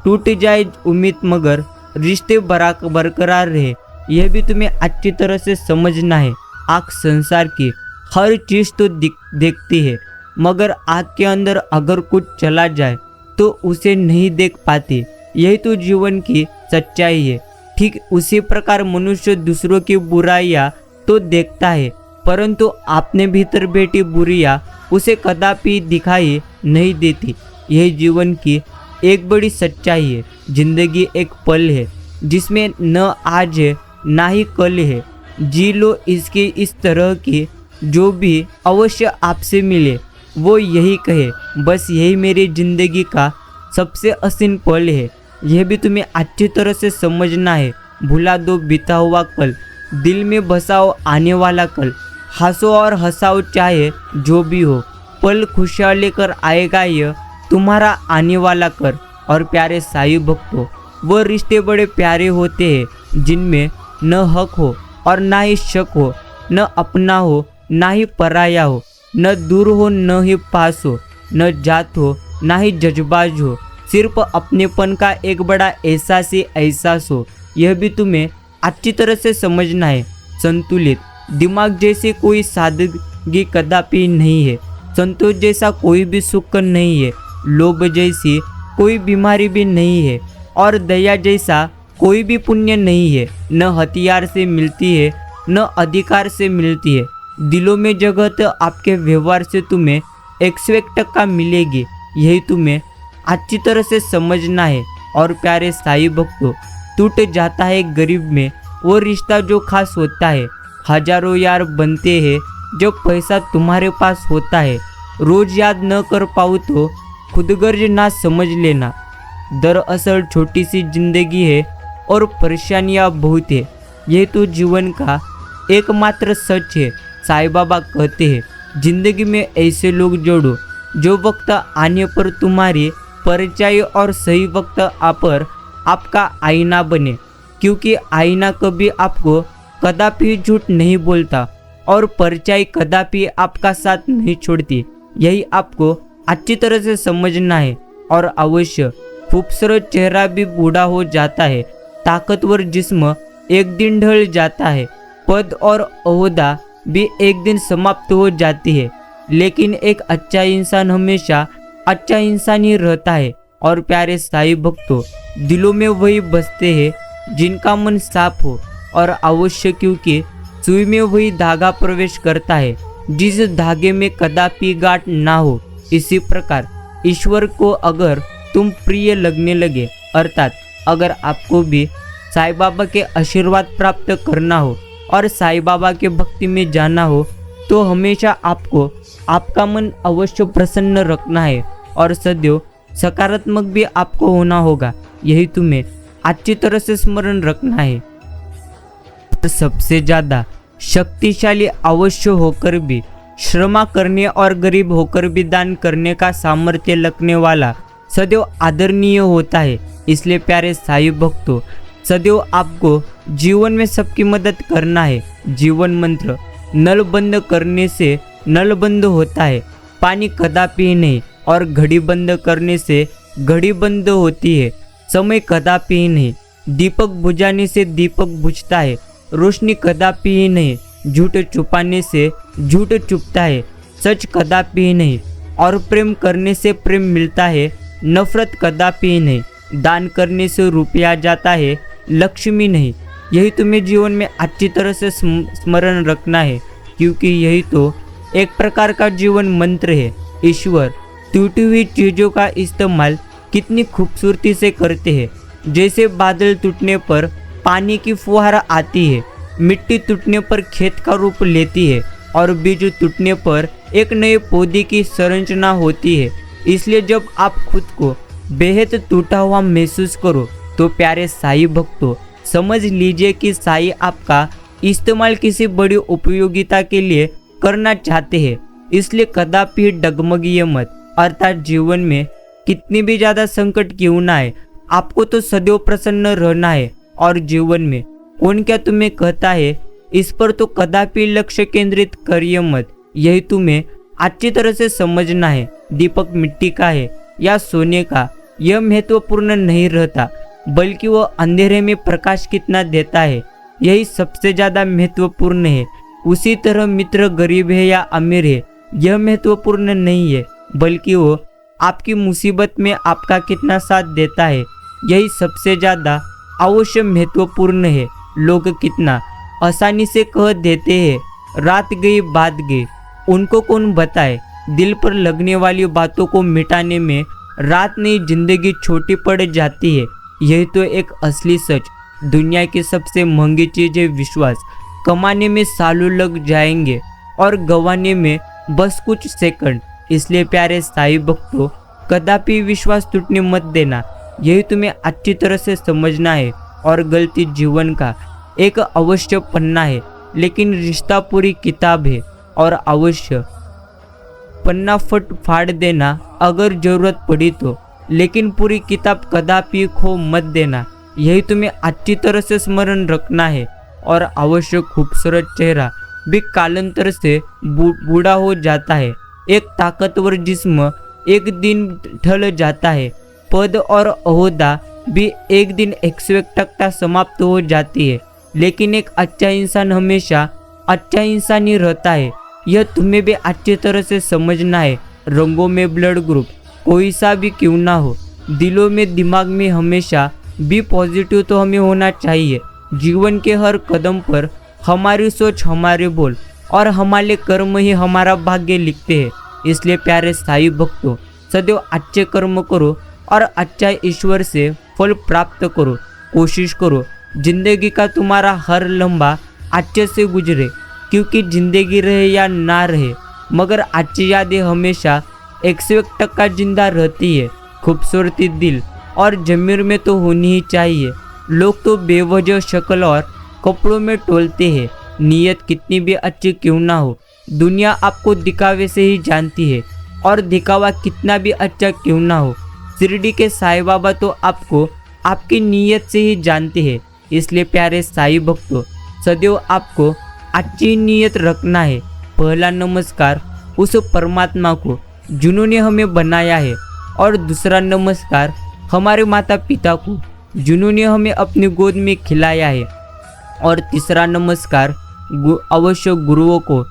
टूट जाए उम्मीद, मगर रिश्ते बरकरार रहे। यह भी तुम्हें अच्छी तरह से समझना है। आँख संसार की हर चीज तो देखती है, मगर आँख के अंदर अगर कुछ चला जाए तो उसे नहीं देख पाती। यही तो जीवन की सच्चाई है। ठीक उसी प्रकार मनुष्य दूसरों की बुराइयां तो देखता है, परंतु अपने भीतर बैठी बुराइयां उसे कदापि दिखाई नहीं देती। यही जीवन की एक बड़ी सच्चाई है। जिंदगी एक पल है जिसमें न आज है ना ही कल है। जी लो इसकी इस तरह की, जो भी अवश्य आपसे मिले वो यही कहे, बस यही मेरी जिंदगी का सबसे हसीन पल है। यह भी तुम्हें अच्छी तरह से समझना है। भुला दो बीता हुआ कल, दिल में बसाओ आने वाला कल। हंसो और हंसाओ चाहे जो भी हो, पल खुशियाँ लेकर आएगा यह तुम्हारा आने वाला कर। और प्यारे साईं भक्तों, वह रिश्ते बड़े प्यारे होते हैं जिनमें न हक हो और ना ही शक हो, न अपना हो ना ही पराया हो, न दूर हो न ही पास हो, न जात हो ना ही जज्बाज हो, सिर्फ अपनेपन का एक बड़ा एहसास ही एहसास हो। यह भी तुम्हें अच्छी तरह से समझना है। संतुलित दिमाग जैसे कोई सादगी कदापि नहीं है, संतोष जैसा कोई भी सुख नहीं है, लोभ जैसी कोई बीमारी भी नहीं है, और दया जैसा कोई भी पुण्य नहीं है। न हथियार से मिलती है न अधिकार से मिलती है। दिलों में जगह तो आपके व्यवहार से तुम्हें 101% मिलेगी। यही तुम्हें अच्छी तरह से समझना है। और प्यारे साईं भक्तों, टूट जाता है गरीब में वो रिश्ता जो खास होता है। हजारों यार बनते हैं जब पैसा तुम्हारे पास होता है। रोज याद न कर पाऊँ तो खुदगर्ज ना समझ लेना। दरअसल छोटी सी जिंदगी है और परेशानियाँ बहुत है, यह तो जीवन का एकमात्र सच है। साईं बाबा कहते हैं जिंदगी में ऐसे लोग जोड़ो जो वक्त आने पर तुम्हारी परछाई और सही वक्त पर आपका आईना बने, क्योंकि आईना कभी आपको कदापि झूठ नहीं बोलता और परछाई कदापि आपका साथ नहीं छोड़ती। यही आपको अच्छी तरह से समझना है। और अवश्य खूबसूरत चेहरा भी बूढ़ा हो जाता है, ताकतवर जिस्म एक दिन ढल जाता है, पद और ओहदा भी एक दिन समाप्त हो जाती है, लेकिन एक अच्छा इंसान हमेशा अच्छा इंसान ही रहता है। और प्यारे साईं भक्तों, दिलों में वही बसते हैं जिनका मन साफ हो, और अवश्य क्योंकि सुई में वही धागा प्रवेश करता है जिस धागे में कदापि गांठ ना हो। इसी प्रकार ईश्वर को अगर तुम प्रिय लगने लगे, अर्थात अगर आपको भी साईं बाबा के आशीर्वाद प्राप्त करना हो और साईं बाबा के भक्ति में जाना हो, तो हमेशा आपको आपका मन अवश्य प्रसन्न रखना है और सदैव सकारात्मक भी आपको होना होगा। यही तुम्हें अच्छी तरह से स्मरण रखना है। सबसे ज़्यादा शक्तिशाली अवश्य होकर भी श्रमा करने और गरीब होकर भी दान करने का सामर्थ्य रखने वाला सदैव आदरणीय होता है। इसलिए प्यारे साईं भक्तों, सदैव आपको जीवन में सबकी मदद करना है। जीवन मंत्र, नल बंद करने से नल बंद होता है, पानी कदापि नहीं, और घड़ी बंद करने से घड़ी बंद होती है, समय कदापि नहीं। दीपक बुझाने से दीपक बुझता है, रोशनी कदापि ही नहीं। झूठ छुपाने से झूठ छुपता है, सच कदापि ही नहीं। और प्रेम करने से प्रेम मिलता है, नफरत कदापि ही नहीं। दान करने से रुपया जाता है, लक्ष्मी नहीं। यही तुम्हें जीवन में अच्छी तरह से स्मरण रखना है, क्योंकि यही तो एक प्रकार का जीवन मंत्र है। ईश्वर टूटी हुई चीज़ों का इस्तेमाल कितनी खूबसूरती से करते हैं। जैसे बादल टूटने पर पानी की फुहार आती है, मिट्टी टूटने पर खेत का रूप लेती है, और बीज टूटने पर एक नए पौधे की संरचना होती है। इसलिए जब आप खुद को बेहद टूटा हुआ महसूस करो, तो प्यारे साईं भक्तों, समझ लीजिए कि साईं आपका इस्तेमाल किसी बड़ी उपयोगिता के लिए करना चाहते हैं। इसलिए कदापि डगमगिए मत। अर्थात जीवन में कितनी भी ज़्यादा संकट क्यों ना आए, आपको तो सदैव प्रसन्न रहना है। और जीवन में कौन क्या तुम्हें कहता है, इस पर तो कदापि लक्ष्य केंद्रित करिए मत। यही तुम्हें अच्छी तरह से समझना है। दीपक मिट्टी का है या सोने का, यह महत्वपूर्ण नहीं रहता, बल्कि वह अंधेरे में प्रकाश कितना देता है, यही सबसे ज़्यादा महत्वपूर्ण है। उसी तरह मित्र गरीब है या अमीर है, यह महत्वपूर्ण नहीं है, बल्कि वो आपकी मुसीबत में आपका कितना साथ देता है, यही सबसे ज़्यादा अवश्य महत्वपूर्ण है। लोग कितना आसानी से कह देते हैं रात गई बात गई, उनको कौन बताए। दिल पर लगने वाली बातों को मिटाने में रात नहीं जिंदगी छोटी पड़ जाती है। यही तो एक असली सच। दुनिया की सबसे महंगी चीज़ है विश्वास। कमाने में सालों लग जाएंगे और गंवाने में बस कुछ सेकंड। इसलिए प्यारे साईं भक्तों, कदापि विश्वास टूटने मत देना। यही तुम्हें अच्छी तरह से समझना है। और गलती जीवन का एक अवश्य पन्ना है, लेकिन रिश्ता पूरी किताब है। और अवश्य पन्ना फाड़ देना अगर जरूरत पड़ी तो, लेकिन पूरी किताब कदापि खो मत देना। यही तुम्हें अच्छी तरह से स्मरण रखना है। और अवश्य खूबसूरत चेहरा भी कालांतर से बूढ़ा हो जाता है। एक ताकतवर जिस्म एक दिन ढल जाता है। पद और ओहदा भी एक दिन 101% समाप्त हो जाती है, लेकिन एक अच्छा इंसान हमेशा अच्छा इंसान ही रहता है। यह तुम्हें भी अच्छी तरह से समझना है। रंगों में ब्लड ग्रुप कोई सा भी क्यों ना हो, दिलों में दिमाग में हमेशा भी पॉजिटिव तो हमें होना चाहिए। जीवन के हर कदम पर हमारी सोच, हमारे बोल और हमारे कर्म ही हमारा भाग्य लिखते हैं। इसलिए प्यारे साईं भक्तों, सदैव अच्छे कर्म करो और अच्छा ईश्वर से फल प्राप्त करो। कोशिश करो जिंदगी का तुम्हारा हर लम्हा अच्छे से गुजरे, क्योंकि जिंदगी रहे या ना रहे मगर अच्छी यादें हमेशा 101% जिंदा रहती है। खूबसूरती दिल और ज़मीर में तो होनी ही चाहिए। लोग तो बेवजह शक्ल और कपड़ों में टोलते हैं। नीयत कितनी भी अच्छी क्यों ना हो, दुनिया आपको दिखावे से ही जानती है, और दिखावा कितना भी अच्छा क्यों ना हो, शिरडी के साईं बाबा तो आपको आपकी नीयत से ही जानते हैं। इसलिए प्यारे साईं भक्तों, सदैव आपको अच्छी नीयत रखना है। पहला नमस्कार उस परमात्मा को जिन्होंने हमें बनाया है, और दूसरा नमस्कार हमारे माता पिता को जिन्होंने हमें अपनी गोद में खिलाया है, और तीसरा नमस्कार अवश्य गुरुओं को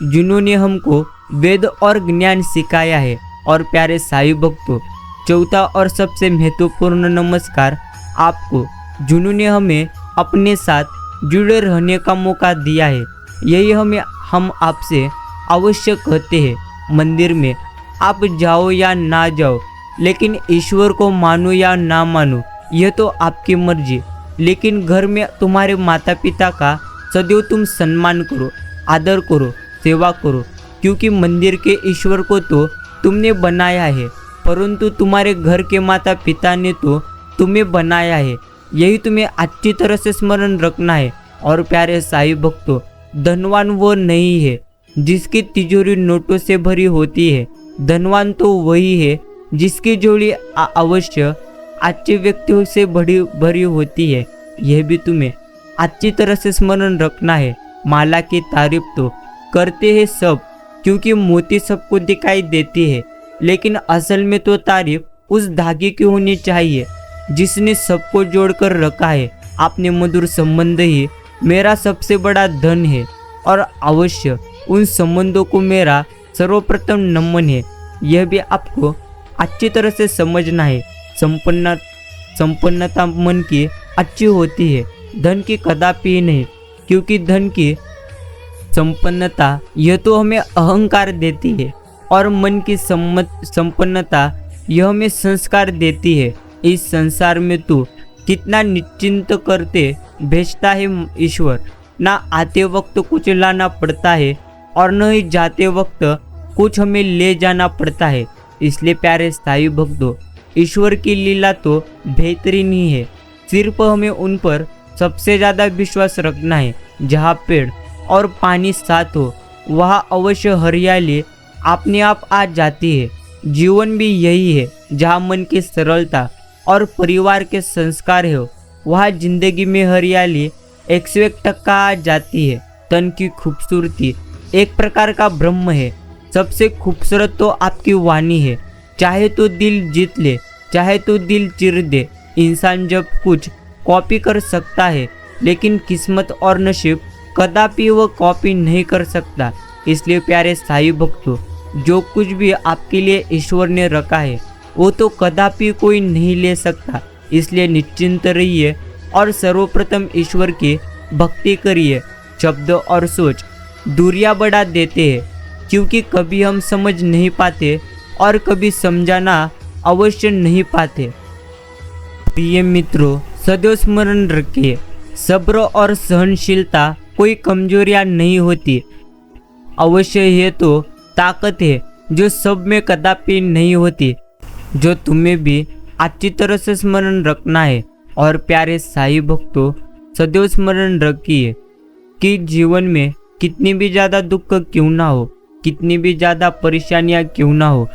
जिन्होंने हमको वेद और ज्ञान सिखाया है। और प्यारे साईं भक्तों, चौथा और सबसे महत्वपूर्ण नमस्कार आपको जिन्होंने हमें अपने साथ जुड़े रहने का मौका दिया है। यही हम आपसे अवश्य कहते हैं। मंदिर में आप जाओ या ना जाओ, लेकिन ईश्वर को मानो या ना मानो यह तो आपकी मर्जी, लेकिन घर में तुम्हारे माता पिता का सदैव तुम सम्मान करो, आदर करो, सेवा करो, क्योंकि मंदिर के ईश्वर को तो तुमने बनाया है, परंतु तुम्हारे घर के माता पिता ने तो तुम्हें बनाया है। यही तुम्हें अच्छी तरह से स्मरण रखना है। और प्यारे साईं भक्तों, धनवान वो नहीं है जिसकी तिजोरी नोटों से भरी होती है, धनवान तो वही है जिसकी झोली अवश्य अच्छे व्यक्तियों से भरी होती है। यह भी तुम्हें अच्छी तरह से स्मरण रखना है। माला की तारीफ तो करते हैं सब, क्योंकि मोती सबको दिखाई देती है, लेकिन असल में तो तारीफ उस धागे की होनी चाहिए जिसने सबको जोड़कर रखा है। अपने मधुर संबंध ही मेरा सबसे बड़ा धन है, और अवश्य उन संबंधों को मेरा सर्वप्रथम नमन है। यह भी आपको अच्छी तरह से समझना है। संपन्नता मन की अच्छी होती है, धन की कदापि नहीं, क्योंकि धन की संपन्नता यह तो हमें अहंकार देती है, और मन की संपन्नता यह हमें संस्कार देती है। इस संसार में तू कितना निश्चिंत करते भेजता है ईश्वर, ना आते वक्त कुछ लाना पड़ता है और न ही जाते वक्त कुछ हमें ले जाना पड़ता है। इसलिए प्यारे साईं भक्तों, ईश्वर की लीला तो बेहतरीन ही है, सिर्फ हमें उन पर सबसे ज़्यादा विश्वास रखना है। जहाँ पेड़ और पानी साथ हो वहाँ अवश्य हरियाली अपने आप आ जाती है। जीवन भी यही है, जहाँ मन की सरलता और परिवार के संस्कार हो वहाँ जिंदगी में हरियाली 101% आ जाती है। तन की खूबसूरती एक प्रकार का ब्रह्म है। सबसे खूबसूरत तो आपकी वाणी है। चाहे तो दिल जीत ले, चाहे तो दिल चीर दे। इंसान जब कुछ कॉपी कर सकता है, लेकिन किस्मत और नसीब कदापि वह कॉपी नहीं कर सकता। इसलिए प्यारे साईं भक्तों, जो कुछ भी आपके लिए ईश्वर ने रखा है वो तो कदापि कोई नहीं ले सकता। इसलिए निश्चिंत रहिए और सर्वप्रथम ईश्वर की भक्ति करिए। शब्द और सोच दूरियां बढ़ा देते हैं, क्योंकि कभी हम समझ नहीं पाते और कभी समझाना अवश्य नहीं पाते। प्रिय मित्रों, सदैव स्मरण रखिए, सब्र और सहनशीलता कोई कमजोरियां नहीं होती, अवश्य ये तो ताकत है जो सब में कदापि नहीं होती, जो तुम्हें भी अच्छी तरह से स्मरण रखना है। और प्यारे साईं भक्तों, सदैव स्मरण रखिए कि जीवन में कितनी भी ज़्यादा दुख क्यों ना हो, कितनी भी ज़्यादा परेशानियां क्यों ना हो,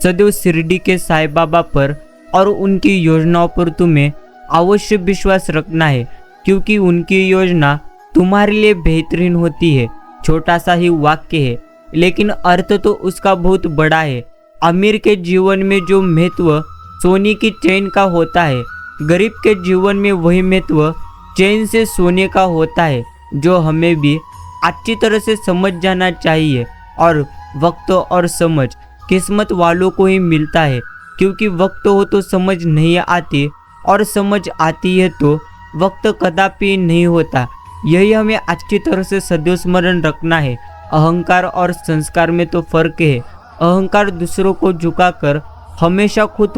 सदैव शिरडी के साईं बाबा पर और उनकी योजनाओं पर तुम्हें अवश्य विश्वास रखना है, क्योंकि उनकी योजना तुम्हारे लिए बेहतरीन होती है। छोटा सा ही वाक्य है, लेकिन अर्थ तो उसका बहुत बड़ा है। अमीर के जीवन में जो महत्व सोने की चैन का होता है, गरीब के जीवन में वही महत्व चैन से सोने का होता है, जो हमें भी अच्छी तरह से समझ जाना चाहिए। और वक्त और समझ किस्मत वालों को ही मिलता है, क्योंकि वक्त हो तो समझ नहीं आती, और समझ आती है तो वक्त कदापि नहीं होता। यही हमें अच्छी तरह से सदैव स्मरण रखना है। अहंकार और संस्कार में तो फर्क है। अहंकार दूसरों को झुकाकर हमेशा खुद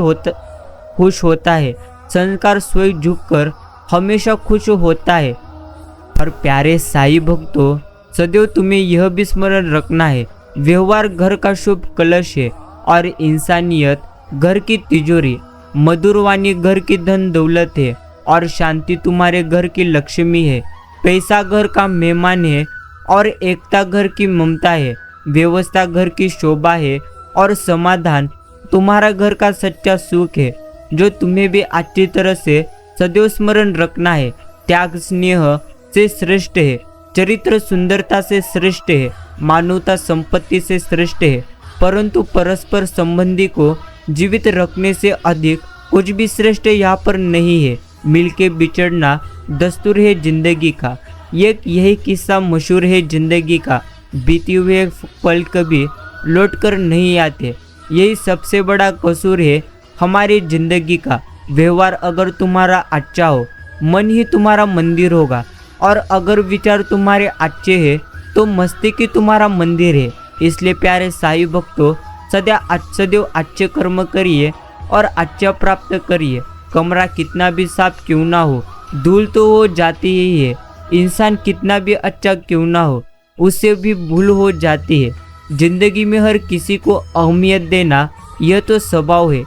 खुश होता है। संस्कार स्वयं झुककर हमेशा खुश होता है। और प्यारे साई भक्तों, सदैव तुम्हें यह भी स्मरण रखना है, व्यवहार घर का शुभ कलश है और इंसानियत घर की तिजोरी, मधुर वाणी घर की धन दौलत है और शांति तुम्हारे घर की लक्ष्मी है। पैसा घर का मेहमान है और एकता घर की ममता है। व्यवस्था घर की शोभा है और समाधान तुम्हारा घर का सच्चा सुख है। जो तुम्हें भी अच्छी तरह से सदैव स्मरण रखना है, त्याग स्नेह से श्रेष्ठ है, चरित्र सुंदरता से श्रेष्ठ है, मानवता संपत्ति से श्रेष्ठ है, परंतु परस्पर संबंधी को जीवित रखने से अधिक कुछ भी श्रेष्ठ यहाँ पर नहीं है। मिलके बिछड़ना दस्तूर है जिंदगी का। यही किस्सा मशहूर है जिंदगी का, बीते हुए पल कभी लौट कर नहीं आते। यही सबसे बड़ा कसूर है हमारी जिंदगी का। व्यवहार अगर तुम्हारा अच्छा हो, मन ही तुम्हारा मंदिर होगा, और अगर विचार तुम्हारे अच्छे हैं तो मस्तिष्क तुम्हारा मंदिर है। इसलिए प्यारे साई भक्तों, सदैव अच्छे कर्म करिए और अच्छा प्राप्त करिए। कमरा कितना भी साफ क्यों ना हो, धूल तो हो जाती ही है। इंसान कितना भी अच्छा क्यों ना हो, उससे भी भूल हो जाती है। जिंदगी में हर किसी को अहमियत देना यह तो स्वभाव है,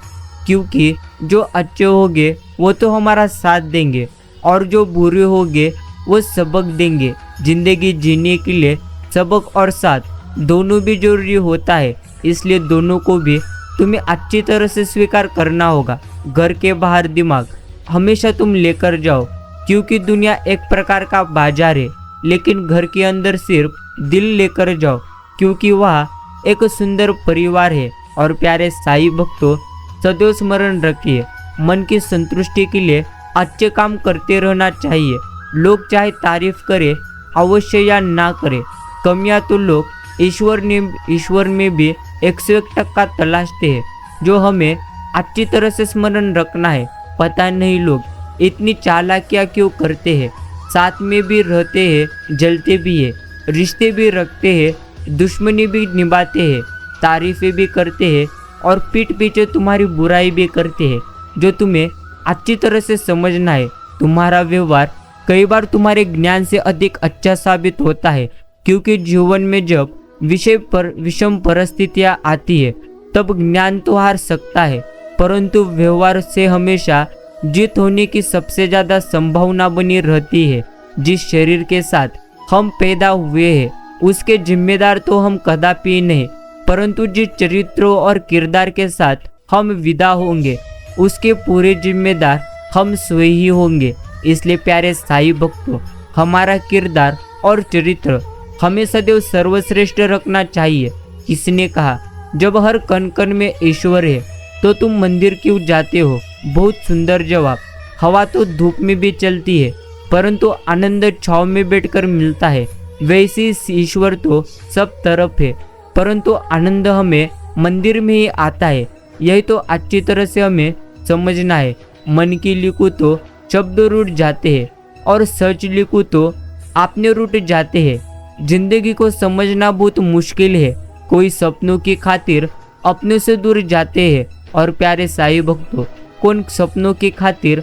क्योंकि जो अच्छे होंगे वो तो हमारा साथ देंगे और जो बुरे होंगे वो सबक देंगे। जिंदगी जीने के लिए सबक और साथ दोनों भी जरूरी होता है, इसलिए दोनों को भी तुम्हें अच्छी तरह से स्वीकार करना होगा। घर के बाहर दिमाग हमेशा तुम लेकर जाओ, क्योंकि दुनिया एक प्रकार का बाजार है, लेकिन घर के अंदर सिर्फ दिल लेकर जाओ, क्योंकि वह एक सुंदर परिवार है। और प्यारे साई भक्तों, सदैव स्मरण रखिए, मन की संतुष्टि के लिए अच्छे काम करते रहना चाहिए। लोग चाहे तारीफ करे अवश्य या ना करे, कमियां तो लोग ईश्वर में भी 101% तलाशते हैं, जो हमें अच्छी तरह से स्मरण रखना है। पता नहीं लोग इतनी चालाकियां क्यों करते हैं, साथ में भी रहते हैं, जलते भी है, रिश्ते भी रखते हैं, दुश्मनी भी निभाते हैं, तारीफें भी करते हैं और पीठ पीछे तुम्हारी बुराई भी करते हैं। जो तुम्हें अच्छी तरह से समझना है, तुम्हारा व्यवहार कई बार तुम्हारे ज्ञान से अधिक अच्छा साबित होता है, क्योंकि जीवन में जब विषम परिस्थितियां आती है तब ज्ञान तो हार सकता है, परंतु व्यवहार से हमेशा जीत होने की सबसे ज्यादा संभावना बनी रहती है। जिस शरीर के साथ हम पैदा हुए हैं उसके जिम्मेदार तो हम कदापि नहीं, परंतु जिस चरित्रों और किरदार के साथ हम विदा होंगे उसके पूरे जिम्मेदार हम स्वयं ही होंगे। इसलिए प्यारे साई भक्तों, हमारा किरदार और चरित्र हमें सदैव सर्वश्रेष्ठ रखना चाहिए। किसने कहा, जब हर कण कण में ईश्वर है तो तुम मंदिर क्यों जाते हो? बहुत सुंदर जवाब। हवा तो धूप में भी चलती है, परंतु आनंद छाव में बैठकर मिलता है। वैसे ही ईश्वर तो सब तरफ है, परंतु आनंद हमें मंदिर में ही आता है। यही तो अच्छी तरह से हमें समझना है। मन की लिखूं तो शब्द रूठ जाते हैं और सच लिखूं तो आपने रूठ जाते हैं। जिंदगी को समझना बहुत मुश्किल है। कोई सपनों की खातिर अपने से दूर जाते हैं, और प्यारे साई भक्तों, कौन सपनों की खातिर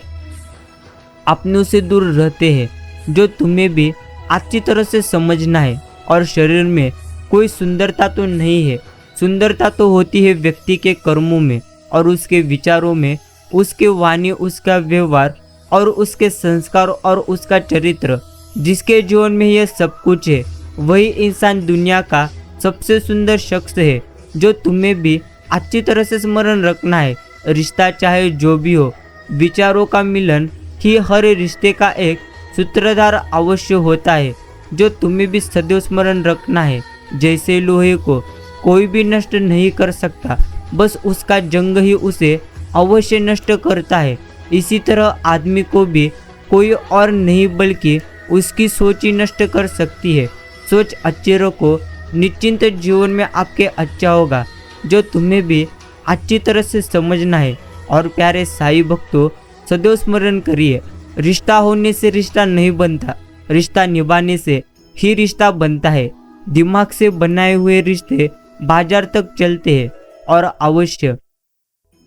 अपनों से दूर रहते हैं? जो तुम्हें भी अच्छी तरह से समझना है। और शरीर में कोई सुंदरता तो नहीं है, सुंदरता तो होती है व्यक्ति के कर्मों में और उसके विचारों में, उसके वाणी, उसका व्यवहार और उसके संस्कार और उसका चरित्र। जिसके जीवन में यह सब कुछ है वही इंसान दुनिया का सबसे सुंदर शख्स है। जो तुम्हें भी अच्छी तरह से स्मरण रखना है। रिश्ता चाहे जो भी हो, विचारों का मिलन ही हर रिश्ते का एक सूत्रधार अवश्य होता है। जो तुम्हें भी सदैव स्मरण रखना है, जैसे लोहे को कोई भी नष्ट नहीं कर सकता, बस उसका जंग ही उसे अवश्य नष्ट करता है। इसी तरह आदमी को भी कोई और नहीं बल्कि उसकी सोच ही नष्ट कर सकती है। सोच अच्छी रखो, निश्चिंत जीवन में आपके अच्छा होगा। जो तुम्हें भी अच्छी तरह से समझना है। और प्यारे साई भक्तों, सदैव स्मरण करिए, रिश्ता होने से रिश्ता नहीं बनता, रिश्ता निभाने से ही रिश्ता बनता है। दिमाग से बनाए हुए रिश्ते बाजार तक चलते हैं और अवश्य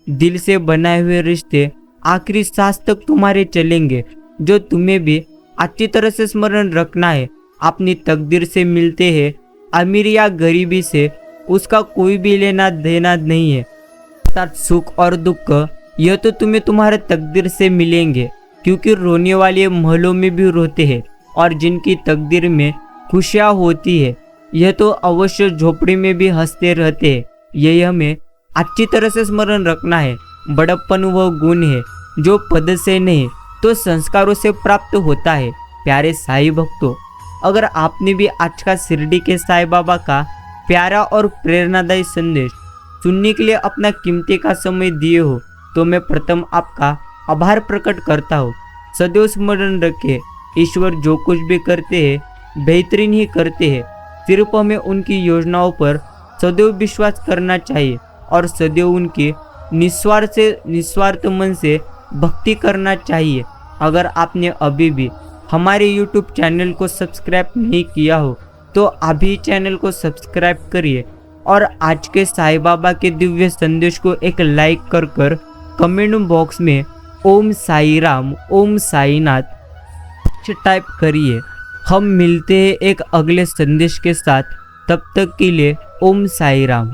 दिल से बनाए हुए रिश्ते आखिरी सांस तक तुम्हारे चलेंगे। जो तुम्हें भी अच्छी तरह से स्मरण रखना है, अपनी तकदीर से मिलते हैं, अमीर या गरीबी से उसका कोई भी लेना देना नहीं है। अर्थात सुख और दुख यह तो तुम्हें तुम्हारे तकदीर से मिलेंगे, क्योंकि रोने वाले महलों में भी रोते हैं और जिनकी तकदीर में खुशियाँ होती है यह तो अवश्य झोपड़ी में भी हंसते रहते हैं। यही हमें अच्छी तरह से स्मरण रखना है। बड़प्पन वह गुण है जो पद से नहीं तो संस्कारों से प्राप्त होता है। प्यारे साईं भक्तों, अगर आपने भी आज का शिरडी के साईं बाबा का प्यारा और प्रेरणादायी संदेश सुनने के लिए अपना कीमती का समय दिए हो तो मैं प्रथम आपका आभार प्रकट करता हूँ। सदैव स्मरण रखें, ईश्वर जो कुछ भी करते हैं बेहतरीन ही करते हैं। सिर्फ हमें उनकी योजनाओं पर सदैव विश्वास करना चाहिए और सदैव उनकी निस्वार्थ मन से भक्ति करना चाहिए। अगर आपने अभी भी हमारे YouTube चैनल को सब्सक्राइब नहीं किया हो तो अभी चैनल को सब्सक्राइब करिए और आज के साईं बाबा के दिव्य संदेश को एक लाइक कर कमेंट बॉक्स में ओम साई राम, ओम साईनाथ टाइप करिए। हम मिलते हैं एक अगले संदेश के साथ, तब तक के लिए ओम साई राम।